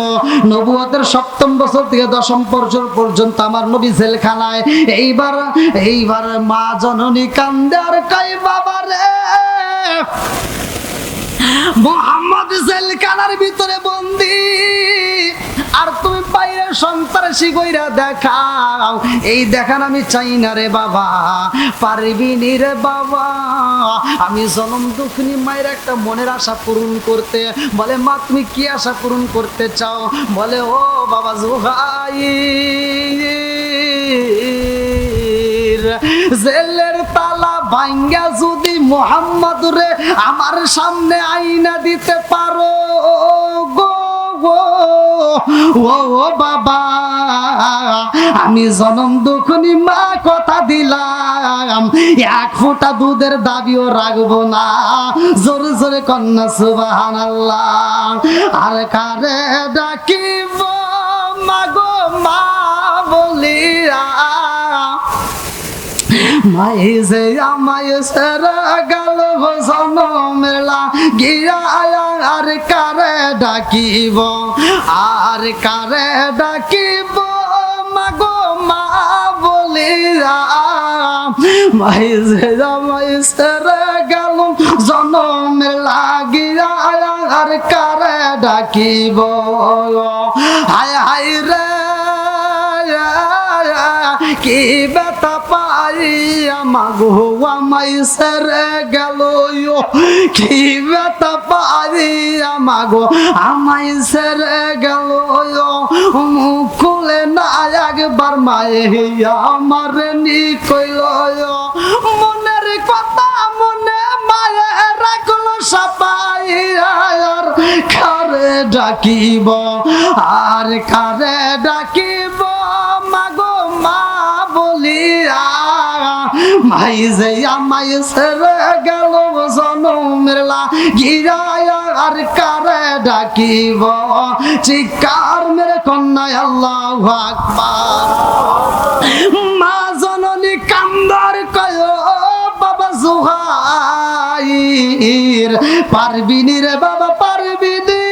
নবুয়তের 7ম বছর থেকে 10ম বছর পর্যন্ত আমার নবী জেলখানায়। এইবার মা জননী কান্দে আর কই, বাবা রে মোহাম্মদ জেলখানার ভিতরে বন্দি, আর তুমি বাইরে সন্ত্রাসী কইরা দেখাও। এই দেখান আমি চাই না রে বাবা, পারবি নি রে বাবা। আমি জনম দুঃখিনী মায়ের একটা মনের আশা পূরণ করতে। বলে মা তুমি কি আশা পূরণ করতে চাও? বলে ও বাবা জোহাইর, জেলের তালা ভাঙ্গা যদি মোহাম্মদ রে আমার সামনে আইনা দিতে পারো গো ও বাবা, আমি জনম দুঃখিনী মা কথা দিলাম 1 ফোঁটা দুধের দাবিও রাখবো না। জোরে জোরে কন্যা সুবহানাল্লাহ। আর কারে ডাকিব মাগো মা বলিয়া, মাই যে আমায় সেরা গেল জনমেলা গিয়া, আর কারে ডাকিব, আর কারে ডাকিব মাগো মা বলিয়া, মাই যে আমায় সেরা গেল জনমেলা গিয়া, আর কারে ডাকিব। হায় হায় রে কি ব্যথা পাই আমাগো আমায় সেরে গেল, কি ব্যথা পাই আমাগো আমায় সেরে গেল। মুখ খুলে না একবার মায়ে আমার নি কইল, মনের কথা মনে মায়ে রাখলো সাপাই, আর কারে ডাকিব, আর কারে ডাকিব মাগো মা বলিয়া, মাই যে আমায় ছেড়ে গেল জনমের লাগিয়া, আর কারে ডাকিব। চিৎকার মেরে কন্যায় আল্লাহু আকবার। মা জননী কান্দার কয়, বাবা জোহাইর পারবিনি রে বাবা পারবিনি,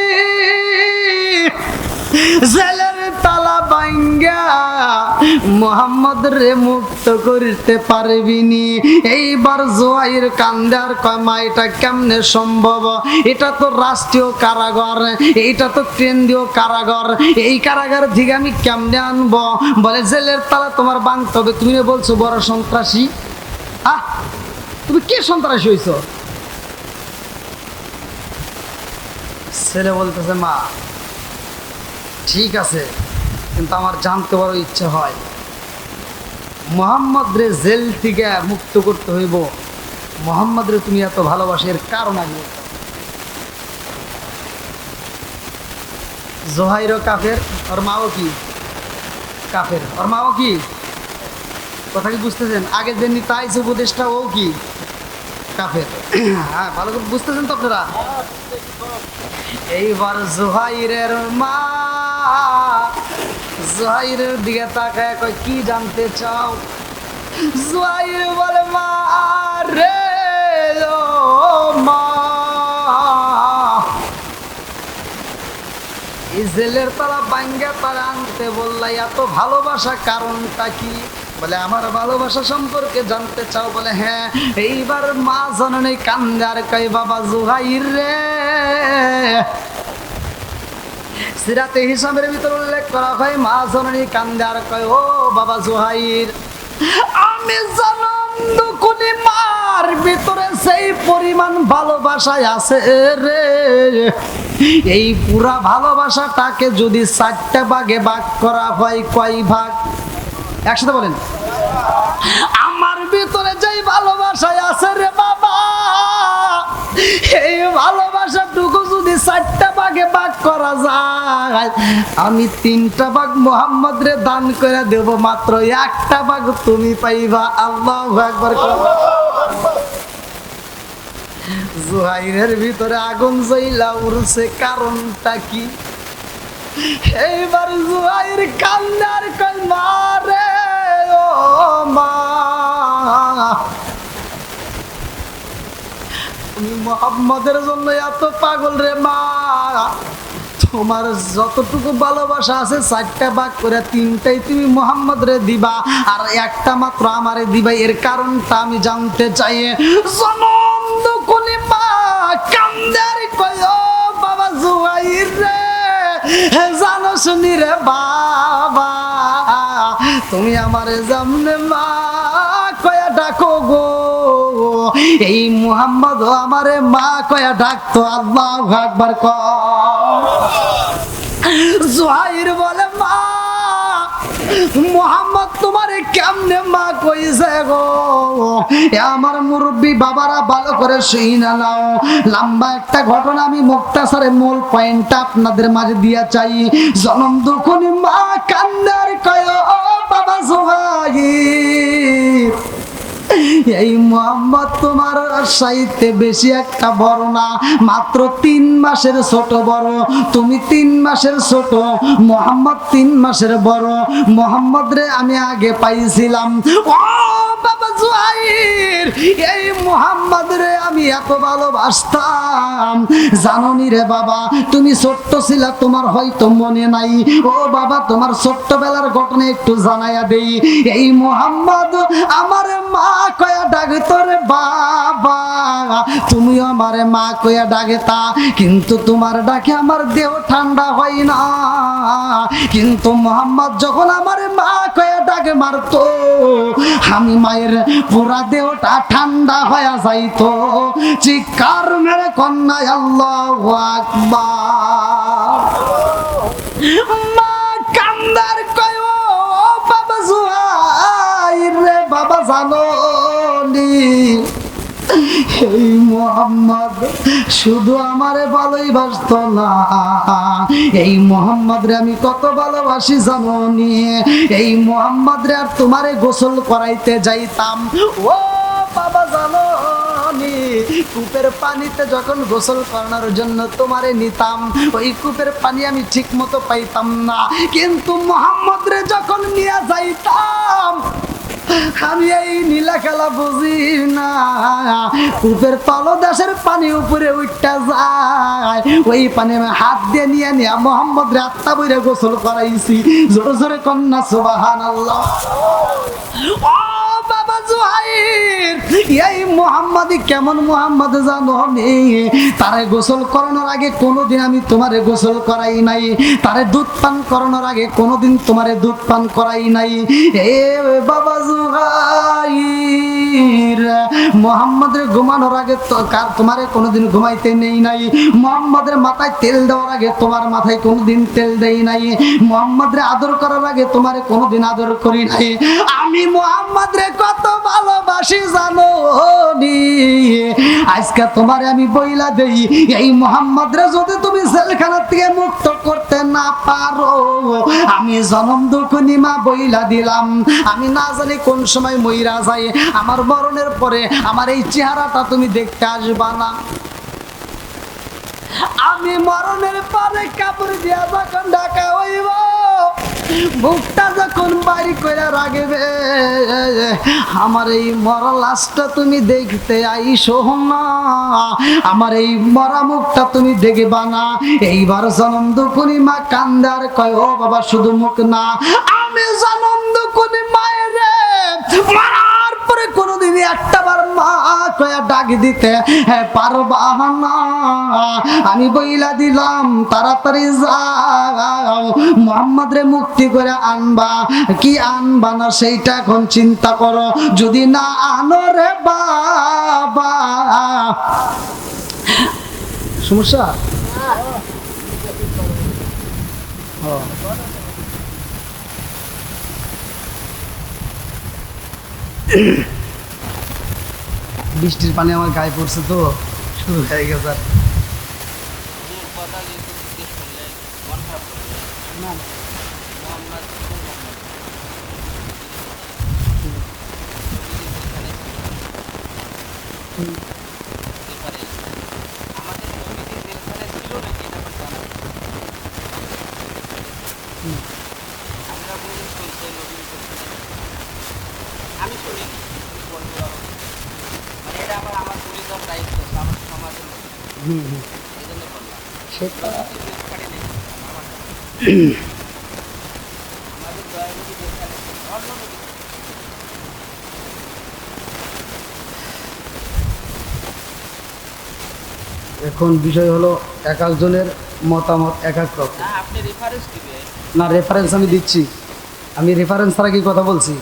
জেলের তালা ভাঙ্গা মোহাম্মদ রে মুক্ত করতে পারবিনি। এইবার জোয়াইর কান্দে আর কয় মা এটা কেমনে সম্ভব, এটা তো রাষ্ট্রীয় কারাগার, এইটা তো কেন্দ্রীয় কারাগার, এই কারাগার থেকে আমি কেমনে আনবো? বলে জেলের তালা তোমার ভাঙতে হবে। তুমি বলছো বড় সন্ত্রাসী, তুমি কে সন্ত্রাসী হইছো? ছেলে বলতেছে মা ঠিক আছে, কিন্তু আমার জানতে বড় ইচ্ছে হয়, মোহাম্মদ রে জেল থেকে মুক্ত করতে হইব, মোহাম্মদ রে তুমি এত ভালোবাসো এর কারণ আগে। জোহাইরও কাফের, ওর মাও কি কাফের, ওর মাও কি, কথা কি বুঝতেছেন? আগে যে নিতাইছে উপদেশটা ও কি কাফের। হ্যাঁ ভালো করে বুঝতেছেন তো আপনারা? এইবার জোহাইরের মা জোহাইরের দিকে তাকায় কয় কি জানতে চাও? জোহাইর বলে মা রে ও মা, এই জেলের তারা ভাঙ্গা তারা আনতে বললা, এত ভালোবাসা কারণটা কি? বলে আমার ভালোবাসা সম্পর্কে জানতে চাও? বলে হ্যাঁ। এইবার মা জননী কান্দে আর কয় বাবা জোহাইর রে, সিরাতে হিসাবের ভিতর উল্লেখ করা হয় মা জননী কান্দে আর কয় ও বাবা জোহাইর, আমি জনম দুকুনি মার ভিতরে সেই পরিমাণ ভালোবাসায় আছে রে, এই পুরা ভালোবাসাটাকে যদি 4টা ভাগে ভাগ করা হয় কয় ভাগ? একসাথে বলেন। আমার ভিতরে যেই ভালোবাসায় আছে রে বাবা, এই ভালোবাসাটুকু যদি 4টা ভাগে ভাগ করা যায়, আমি 3টা ভাগ মোহাম্মদ রে দান করে দেব, মাত্র 1টা ভাগ তুমি পাইবা। আল্লাহু আকবার। জোহাইরের ভিতরে আগুন জ্বলা উঠছে, কারণটা কি? এইবার জোহাইর কান্নার কই মা রে ও মা, তুমি মোহাম্মদের জন্য এত পাগল রে মা, তোমার যতটুকু ভালোবাসা আছে 4টা ভাগ করে 3টাই তুমি মোহাম্মদ রে দিবা, আর 1টা মাত্র আমারে দিবা। এর কারণটা আমি জানতে চাই। জনম দুকুনি মা কান্দার কই ও বাবা জোহাইর রে, জানো শুনি রে বাবা, তুমি আমারে জামনে মা কয়া ডাকো গো, এই মুহাম্মদ আমারে মা কয়া ডাকতো। আল্লাহু আকবার। জোহাইর বলে মা মোহাম্মদ তোমারে কেমনে মা কইছে গো? আমার মুরব্বী বাবারা ভালো করে শুইনা নাও, লম্বা একটা ঘটনা আমি মুক্তাসারে মূল পয়েন্টটা আপনাদের মাঝে দিয়া চাই। জনম দুখুনি মা কান্দার কয় ও বাবা জোহাইর, এই মোহাম্মদ তোমার চাইতে বেশি একটা বড় না, মাত্র 3 মাসের ছোট বড়, তুমি 3 মাসের ছোট, মোহাম্মদ 3 মাসের বড়। মোহাম্মদ রে আমি আগে পাইছিলাম। ও বাবা জোহাইর, এই মোহাম্মদ রে আমি এত ভালোবাসতাম, জানোনি রে বাবা, তুমি ছোট্ট ছিলা, তোমার হয়তো মনে নাই। ও বাবা তোমার ছোট্টবেলার ঘটনা একটু জানাইয়া দেই। এই মোহাম্মদ আমার মা কয়া ডাকতো রে বাবা, তুমি আমারে মা কয়া ডাকেতা, কিন্তু তোমার ডাকে আমার দেহ ঠান্ডা হয় না। কিন্তু মোহাম্মদ যখন আমারে মা কয়া ডাকে মারতো, আমি মায়ের পুরা দেহটা ঠান্ডা হয়ে যাইতো। চিৎকার মেরে কন্যায় আল্লাহু আকবার। মা কান্দার কয় ও বাবা জোহাইর রে বাবা, জানো এই মোহাম্মদ শুধু আমারে ভালোই বাসতো না, এই মোহাম্মদ রে আমি কত ভালোবাসি জানো নি? এই মোহাম্মদ রে আর তোমারে গোসল করাইতে যাইতাম, ও বাবা জানো নি? কূপের পানিতে যখন গোসল করানোর জন্য তোমারে নিতাম, ওই কূপের পানি আমি ঠিক মতো পাইতাম না, কিন্তু মোহাম্মদ রে যখন নিয়ে যাইতাম আমি এই নীলা খেলা বুঝি না, কূপের তলদেশের পানি উপরে উঠটা যায়, ওই পানি আমি হাত দিয়ে নিয়ে নিয়ে মোহাম্মদ রাত্তা বইরে গোসল করাইছি। জোরে জোরে কন্যা সুবহানাল্লাহ। ও বাবা জুহাইর, এই মুহাম্মাদি কেমন মুহাম্মদ জানো নি? তারে গোসল করানোর আগে কোনোদিন আমি তোমারে গোসল করাই নাই, তারে দুধ পান করানোর আগে কোনোদিন তোমারে দুধ পান করাই নাই। এ বাবা জুহাইর, মুহাম্মাদের ঘুমানোর আগে তোমারে কোনোদিন ঘুমাইতে নেই নাই, মুহাম্মাদের মাথায় তেল দেওয়ার আগে তোমার মাথায় কোনোদিন তেল দেই নাই, মুহাম্মাদের আদর করার আগে তোমারে কোনোদিন আদর করি নাই। আমি মুহাম্মাদরে কত ভালোবাসি জানো নি? আজকে তোমারে আমি বইলা দেই, এই মুহাম্মাদরে যদি তুমি জেলখানা থেকে মুক্ত করতে না পারো, আমি জনম দুঃখনি মা বইলা দিলাম, আমি না জানি কোন সময় মইরা যাই, আমার মরণের পরে আমার এই চেহারাটা তুমি দেখতে আসবা না। আমি মরণের পরে কাপড় দিয়া যখন ঢাকা হইব, মুখটা যখন বাড়ি করে রাখবে, আমার এই মরা লাশটা তুমি দেখতে আইসো না, আমার এই মরা মুখটা তুমি দেখবা না। এইবার জনম দুকুনি মা কান্দার কয়, ও বাবা শুধু মুখ না, আমি জনম দুকুনি মায়ের মারার পরে কোনোদিন একটা বার মা কয়া ডাক দিতে পারবা না। আমি বইলা দিলাম তাড়াতাড়ি যাও, মুহাম্মদ রে মুক্তি করে আনবা, কি আনবা না সেইটা এখন চিন্তা করো। যদি না আনো রে বাবা, সমস্যা বৃষ্টির পানি আমার গায়ে পড়ছে তো শুরু হয়ে গেছে। আমি শুনি মানে এটা আমার আমার পরিবার দায়িত্ব, আমার সমাজের এই জন্য বললাম সেটা আমাদের দয়া নদী যেখানে অন্য নদী এখন বিষয় হলো এক একজনের মতামত এক এক রকম। না, আপনি রেফারেন্স দিবেন না, রেফারেন্স আমি দিচ্ছি, আমি রেফারেন্স ছাড়া কি কথা বলছি?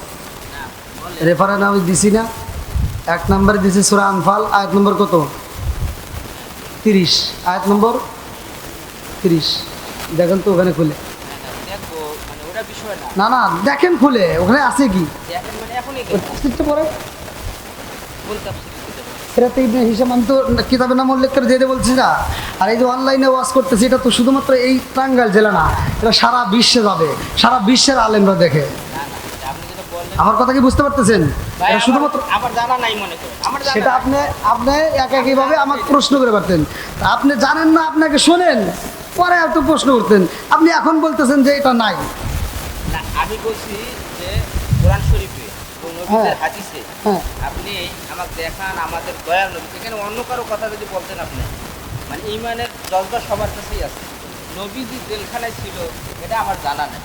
না বলে রেফারেন্স আমি দিছি না। এক নম্বরে দিছি সূরা আনফাল, আয়াত নম্বর কত? 30, আয়াত নম্বর 30। দেখেন তো ওখানে খুলে। দেখবো মানে ওটা বিষয় না, না না দেখেন খুলে, ওখানে আছে কি? দেখেন মানে এখনই ওই তাফসীরটা পড়ে বলতে আপনি দিতে পারেন। সিরাত ইবনে হিশাম, আমি তো কিতাবের নাম উল্লেখ করে দিয়ে বলছি না। আর এই যে অনলাইনে ওয়াজ করতেছি, এটা তো শুধুমাত্র এই টাঙ্গাইল জেলা না, এটা সারা বিশ্বে যাবে, সারা বিশ্বের আলেমরা দেখে। না না আপনি যেটা বললেন আমার কথা কি বুঝতে পারতেছেন? ভাই, এটা শুধুমাত্র আমার জানা নাই মনে করেন, আমার জানা সেটা আপনি আপনি একইভাবে আমাকে প্রশ্ন করে পারতেন। আপনি জানেন না, আপনাকে শোনেন পরে এত প্রশ্ন করতেন। আপনি এখন বলতেছেন যে এটা নাই। না, আমি বলছি যে কোরআন শরীফে ও নবীদের হ্যাঁ। হাদিসে হ্যাঁ, আপনি আমাকে দেখান আমাদের দয়াল নবী, সেখানে অন্য কারো কথা যদি বলতেন আপনি, মানে ইমানের জজবা সবার কাছেই আছে, নবী যে জেলখানায় ছিল এটা আমার জানা নেই।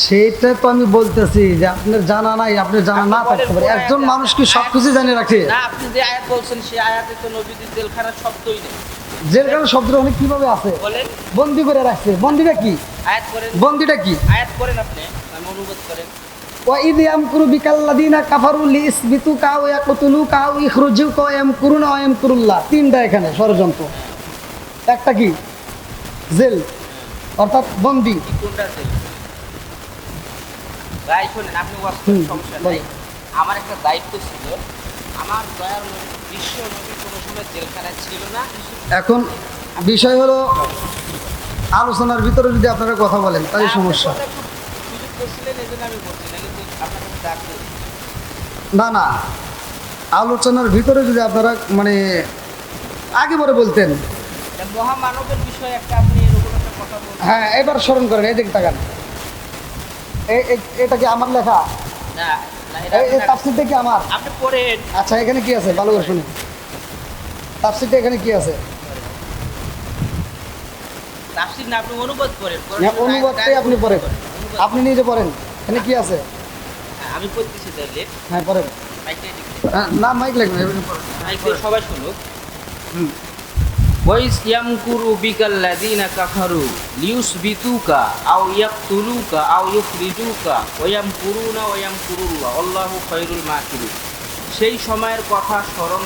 সেটা তো আমি বলতেছি যে আপনার জানা নাই, আপনার জানা না থাকতে পারে। একজন মানুষ কি সব কিছু জানে রাখে? না, আপনি যে আয়াত বলছেন সেই আয়াতে তো নবীদের জেলখানার শব্দই নেই। জেলখানা শব্দটা অনেক কিভাবে আছে? বলেন, বন্দি করে রাখছে। বন্দিটা কি? আয়াত করেন, বন্দিটা কি? আয়াত করেন আপনি, আমি অনুবাদ করেন। وَإِذْ يَمْكُرُ بِكَ الَّذِينَ كَفَرُوا لِيُثْبِتُوكَ أَوْ يَقْتُلُوكَ أَوْ يُخْرِجُوكَ وَيَمْكُرُونَ وَيَمْكُرُ اللَّهُ। তিনটা এখানে ষড়যন্ত্র। একটা কি? জেল, অর্থাৎ বন্দি। কি কোনটা জেল? ভাই শোনেন, আপনি ওয়াজ করেন, সমস্যা নাই। বলেন। আমার একটা দায়িত্ব ছিল, আমার দয়ার নবী বিশ্ব নবী কোনো সময় জেলখানায় ছিল না। এখন বিষয় হলো আলোচনার ভিতরে যদি আপনারা কথা বলেন তাহলে সমস্যা। আপনি কথা খুব সুযোগ করছিলেন, এই জন্য আমি বলছি না, কিন্তু আপনার কাছে ডাকতে না না, আলোচনার ভিতরে যদি আপনারা মানে আগে পরে বলতেন। মহামানবের বিষয়ে একটা আপনি এরকম একটা কথা বলছেন। হ্যাঁ, এবার স্মরণ করেন, এই দিকে তাকান। এটা কি আমার লেখা? না, না, এটা এই আপনার- তাফসীরটা কি আমার? আপনি পড়েন। আচ্ছা এখানে কি আছে ভালো করে শুনুন, তাফসীরটা এখানে কি আছে? তাফসীর না, আপনি অনুবাদ করেন। হ্যাঁ, অনুবাদটাই আপনি পড়েন, আপনি নিজে পড়েন, এখানে কি আছে? আমি পড়তেছি তাইলে। হ্যাঁ পড়েন। মাইকটা দিচ্ছি। না মাইক লাগবে না, এমনি পড়েন। মাইক দিয়ে সবাই শুনুক। হুম। ওয়াইস ইয়ামকুরু বিকাল্লাযীনা কাফারু লিয়ুসবিতুকা আও ইয়াকতুলুকা আও ইউখরিজুকা ওয়া ইয়ামকুরুনা ওয়া ইয়ামকুরুল্লাহ আল্লাহু খায়রুল মাকিরিন। সেই সময়ের কথা স্মরণ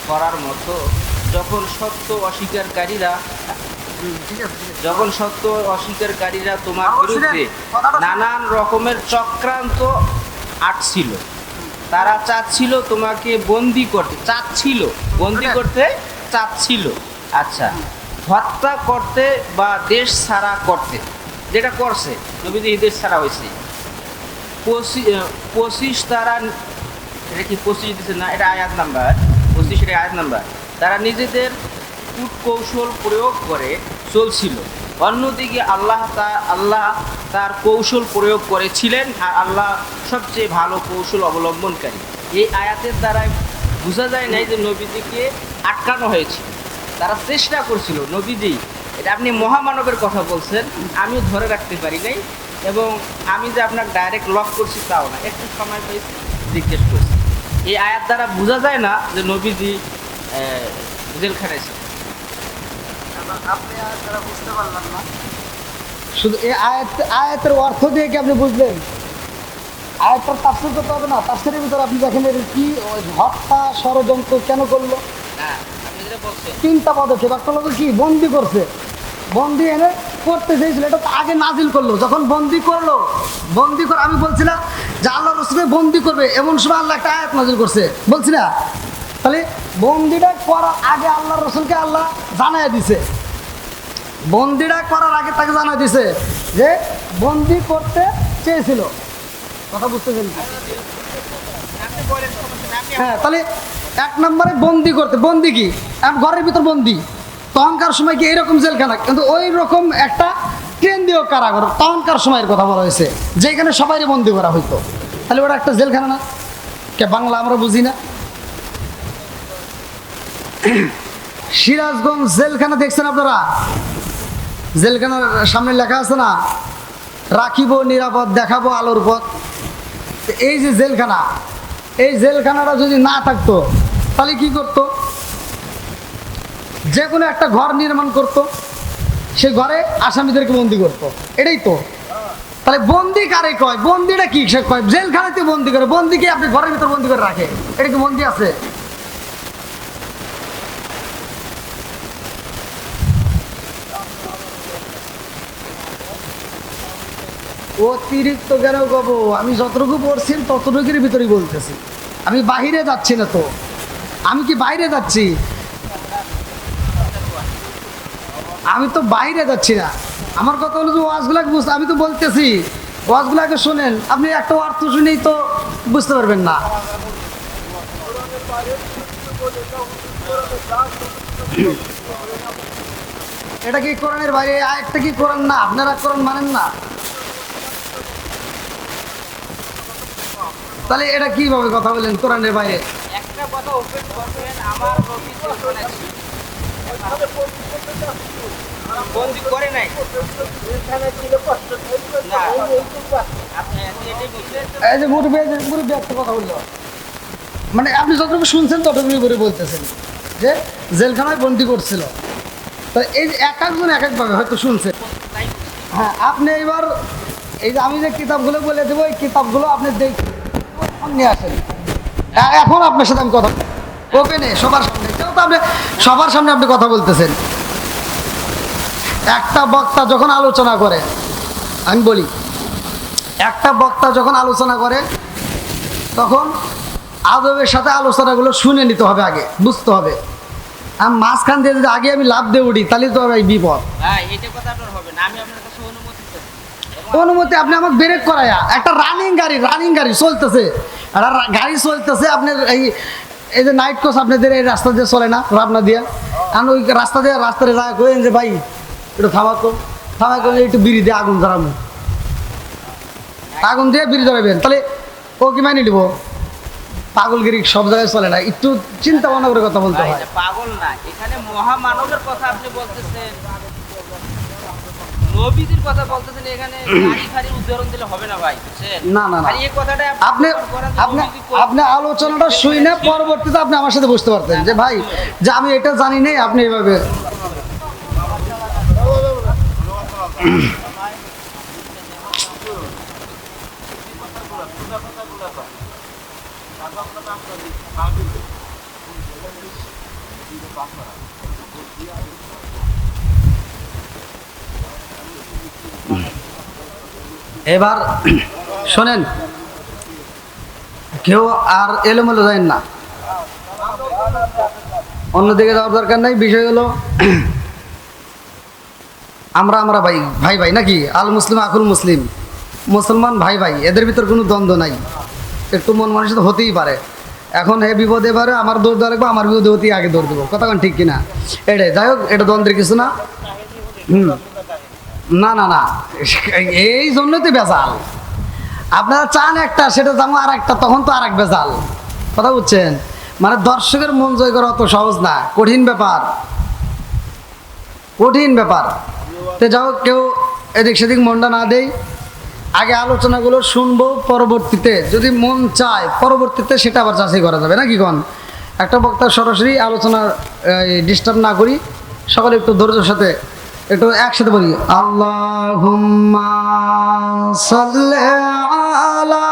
করার মতো যখন সত্য অস্বীকারীরা তোমার বিরুদ্ধে নানান রকমের চক্রান্ত আটছিল, তারা চাচ্ছিল তোমাকে বন্দি করতে চাচ্ছিল, আচ্ছা, হত্যা করতে বা দেশ ছাড়া করতে, যেটা করছে নবীজি দেশ ছাড়া হয়েছে। 25 তারা, এটা কি 25 দিচ্ছে না, এটা আয়াত নাম্বার 25, এটা আয়াত নাম্বার। তারা নিজেদের কূটকৌশল প্রয়োগ করে চলছিল, অন্যদিকে আল্লাহ তার কৌশল প্রয়োগ করেছিলেন, আর আল্লাহ সবচেয়ে ভালো কৌশল অবলম্বনকারী। এই আয়াতের দ্বারাই বোঝা যায় নাই যে নবীজিকে আটকানো হয়েছিল, তারা চেষ্টা করছিল নবীজি, এটা আপনি মহামানবের কথা বলছেন, আমিও ধরে রাখতে পারি নাই, এবং আমি যে আপনার ডাইরেক্ট লক করছি তাও না, একটু সময় পেয়েছি জিজ্ঞেস করছি। এই আয়াত দ্বারা বোঝা যায় না যে নবীজি জেলখানায় ছিল। আপনি আয়াতটা বুঝতে পারলেন না, শুধু এই আয়াতের অর্থ দিয়ে কি আপনি বুঝলেন? আয়াতটার তাফসীর করতে হবে না? তাফসীরের ভিতরে আপনি দেখেন এর কি হত্যা ষড়যন্ত্র কেন করলো, না, আপনি যেটা বলছেন, 3টা পদক্ষেপ। একটা লোক কি বন্দি করছে, বন্দি এনে করতে চেয়েছিল, এটা তো আগে নাজিল করলো, যখন বন্দি করলো, আমি বলছিলাম যে আল্লাহ রসুলকে বন্দি করবে, এমন সময় আল্লাহ একটা আয়াত নাজিল করছে, বলছি না? তাহলে বন্দিটা করার আগে আল্লাহ রসুলকে আল্লাহ জানাই দিছে, বন্দিটা করার আগে তাকে জানাই দিছে যে বন্দি করতে চেয়েছিল। কথা বুঝতেছেন কি? আপনি বলেন, সমস্যা নেই, আপনি হ্যাঁ, তাহলে 1 নম্বরে বন্দি করতে, বন্দি কি ঘরের ভিতর বন্দি, তখনকার সময় কি এরকম জেলখানা, কিন্তু ওই রকম একটা কেন্দ্রীয় কারাগার তখনকার সময়ের কথা বলা হয়েছে, যেখানে সবাই বন্দি করা হইতো। তাহলে ওটা একটা জেলখানা না? কে বাংলা আমরা বুঝি না? সিরাজগঞ্জ জেলখানা দেখছেন আপনারা? জেলখানার সামনে লেখা আছে না, রাখিব নিরাপদ, দেখাবো আলোর পথ। এই যে জেলখানা, এই জেলখানাটা যদি না থাকতো তাহলে কি করতো? যে কোনো একটা ঘর নির্মাণ করত, সেই ঘরে আসামিদেরকে বন্দি করত, এটাই তো। তাহলে বন্দি কারে কয়? বন্দিটা কি সে কয়? জেলখানাতে বন্দি করে, বন্দিকে আপনি ঘরের ভিতর বন্দি করে রাখে, এটা কি বন্দি আছে? অতিরিক্ত কেন কব? আমি যতটুকু পড়ছি ততটুকুর ভিতরেই বলতেছি, আমি বাহিরে যাচ্ছি না তো। আমি কি বাইরে যাচ্ছি? আমি তো বাইরে যাচ্ছি না। আমার কথা হলো যে ওয়াজগুলাকে বুঝতে, আমি তো বলতেছি ওয়াজগুলাকে শোনেন, আপনি একটা অর্থ শুনেই তো বুঝতে পারবেন না। এটা কি কোরআনের বাইরে? আরেকটা কি কোরআন না? আপনারা কোরআন মানেন না? তাহলে এটা কিভাবে কথা বলেন কোরআনের বাইরে? একটা কথা ওপেন করবেন, আমার নবী জেলখানায় ছিল, বন্দি করে নাই। না, আপনি এটাই বলছেন। এই যে মুরব্বী একটা কথা বললো, মানে আপনি যতটুকু শুনছেন ততটুকু করে বলতেছেন যে জেলখানায় বন্দি করছিল। তো এই যে এক একজন এক একভাবে হয়তো শুনছে। হ্যাঁ, আপনি এবার এই যে আমি যে কিতাবগুলো বলে দেবো, এই কিতাবগুলো আপনি নিয়ে আসেন। এখন আপনার সাথে আমি কথা ওপেনে সবার সামনে, যেহেতু আপনি সবার সামনে আপনি কথা বলতেছেন। একটা বক্তা যখন আলোচনা করে, আমি বলি, একটা বক্তা যখন আলোচনা করে তখন আদবের সাথে আলোচনাগুলো শুনে নিতে হবে, আগে বুঝতে হবে। আমি মাঝখান দিয়ে যদি আগে আমি লাভ দিয়ে উঠি তাহলে তো ভাই বিপদ। হ্যাঁ, এটা কথা আপনার হবে না, আমি আপনার কাছে অনুমতি চাই। অনুমতি আপনি আমাকে ব্রেক করায়া, একটা রানিং গাড়ি চলতেছে, একটা গাড়ি চলতেছে, আপনার এই যে নাইট কোচ আপনাদের এই রাস্তা দিয়ে চলে না, রাবনা দিয়া, আমি ওই রাস্তায় যায় কইন যে ভাই একটু থামাতো, থামাই করে একটু বিড়ি দিয়ে আগুন জ্বালাবো, আগুন দিয়ে বিড়ি জ্বালাবেন। তাহলে ও কি মানি নিব? পাগলগিরি সব জায়গায় চলে না, একটু চিন্তা ভাবনা করে কথা বলতে ভাই, হয়। এটা পাগল না, এখানে মহামানবের কথা আপনি বলতেছেন, নবীজির কথা বলতেছেন, এখানে গাড়ি ফাড়ির উদাহরণ দিলে হবে না ভাই, বুঝছেন? না, না, না। আর এই কথাটা আপনি করেন যে আপনি নবীজি কো- আপনি আলোচনাটা শুনে পরবর্তীতে আপনি আমার সাথে বুঝতে পারতেন যে ভাই, যে আমি এটা জানি নাই, আপনি এভাবে এবার শোনেন, কেউ আর এলোমেলো যায় না, অন্যদিকে যাওয়ার দরকার নাই। বিষয় হলো আমরা আমরা ভাই ভাই ভাই নাকি, আল মুসলিম আকুল মুসলিম, মুসলমান ভাই ভাই, এদের ভিতর কোনো দ্বন্দ্ব নাই। একটু মন মানসিকতা হতেই পারে। এখন হে বিপদে পারে আমার দৌড় দেওয়া লাগবে, আমার বিপদে হতেই আগে দৌড় দেবো, কথা ঠিক কিনা? এটাই, যাই হোক, এটা দ্বন্দ্বের কিছু না। না না না, এই জন্যই তো বেজাল। আপনারা চান একটা, সেটা যেমন আর একটা, তখন তো আর এক বেজাল, কথা বুঝছেন? মানে দর্শকের মন জয় করা অত সহজ না, কঠিন ব্যাপার, কঠিন ব্যাপার। তো যাও, কেউ এদিক সেদিক মনটা না দেই, আগে আলোচনাগুলো শুনবো, পরবর্তীতে যদি মন চায় পরবর্তীতে সেটা আবার যাচাই করা যাবে, নাকি কোন? একটা বক্তা সরাসরি আলোচনা ডিস্টার্ব না করি, সকলে একটু ধৈর্যের সাথে একটু একসাথে বলি, আল্লাহুম্মা সাল্লি আলা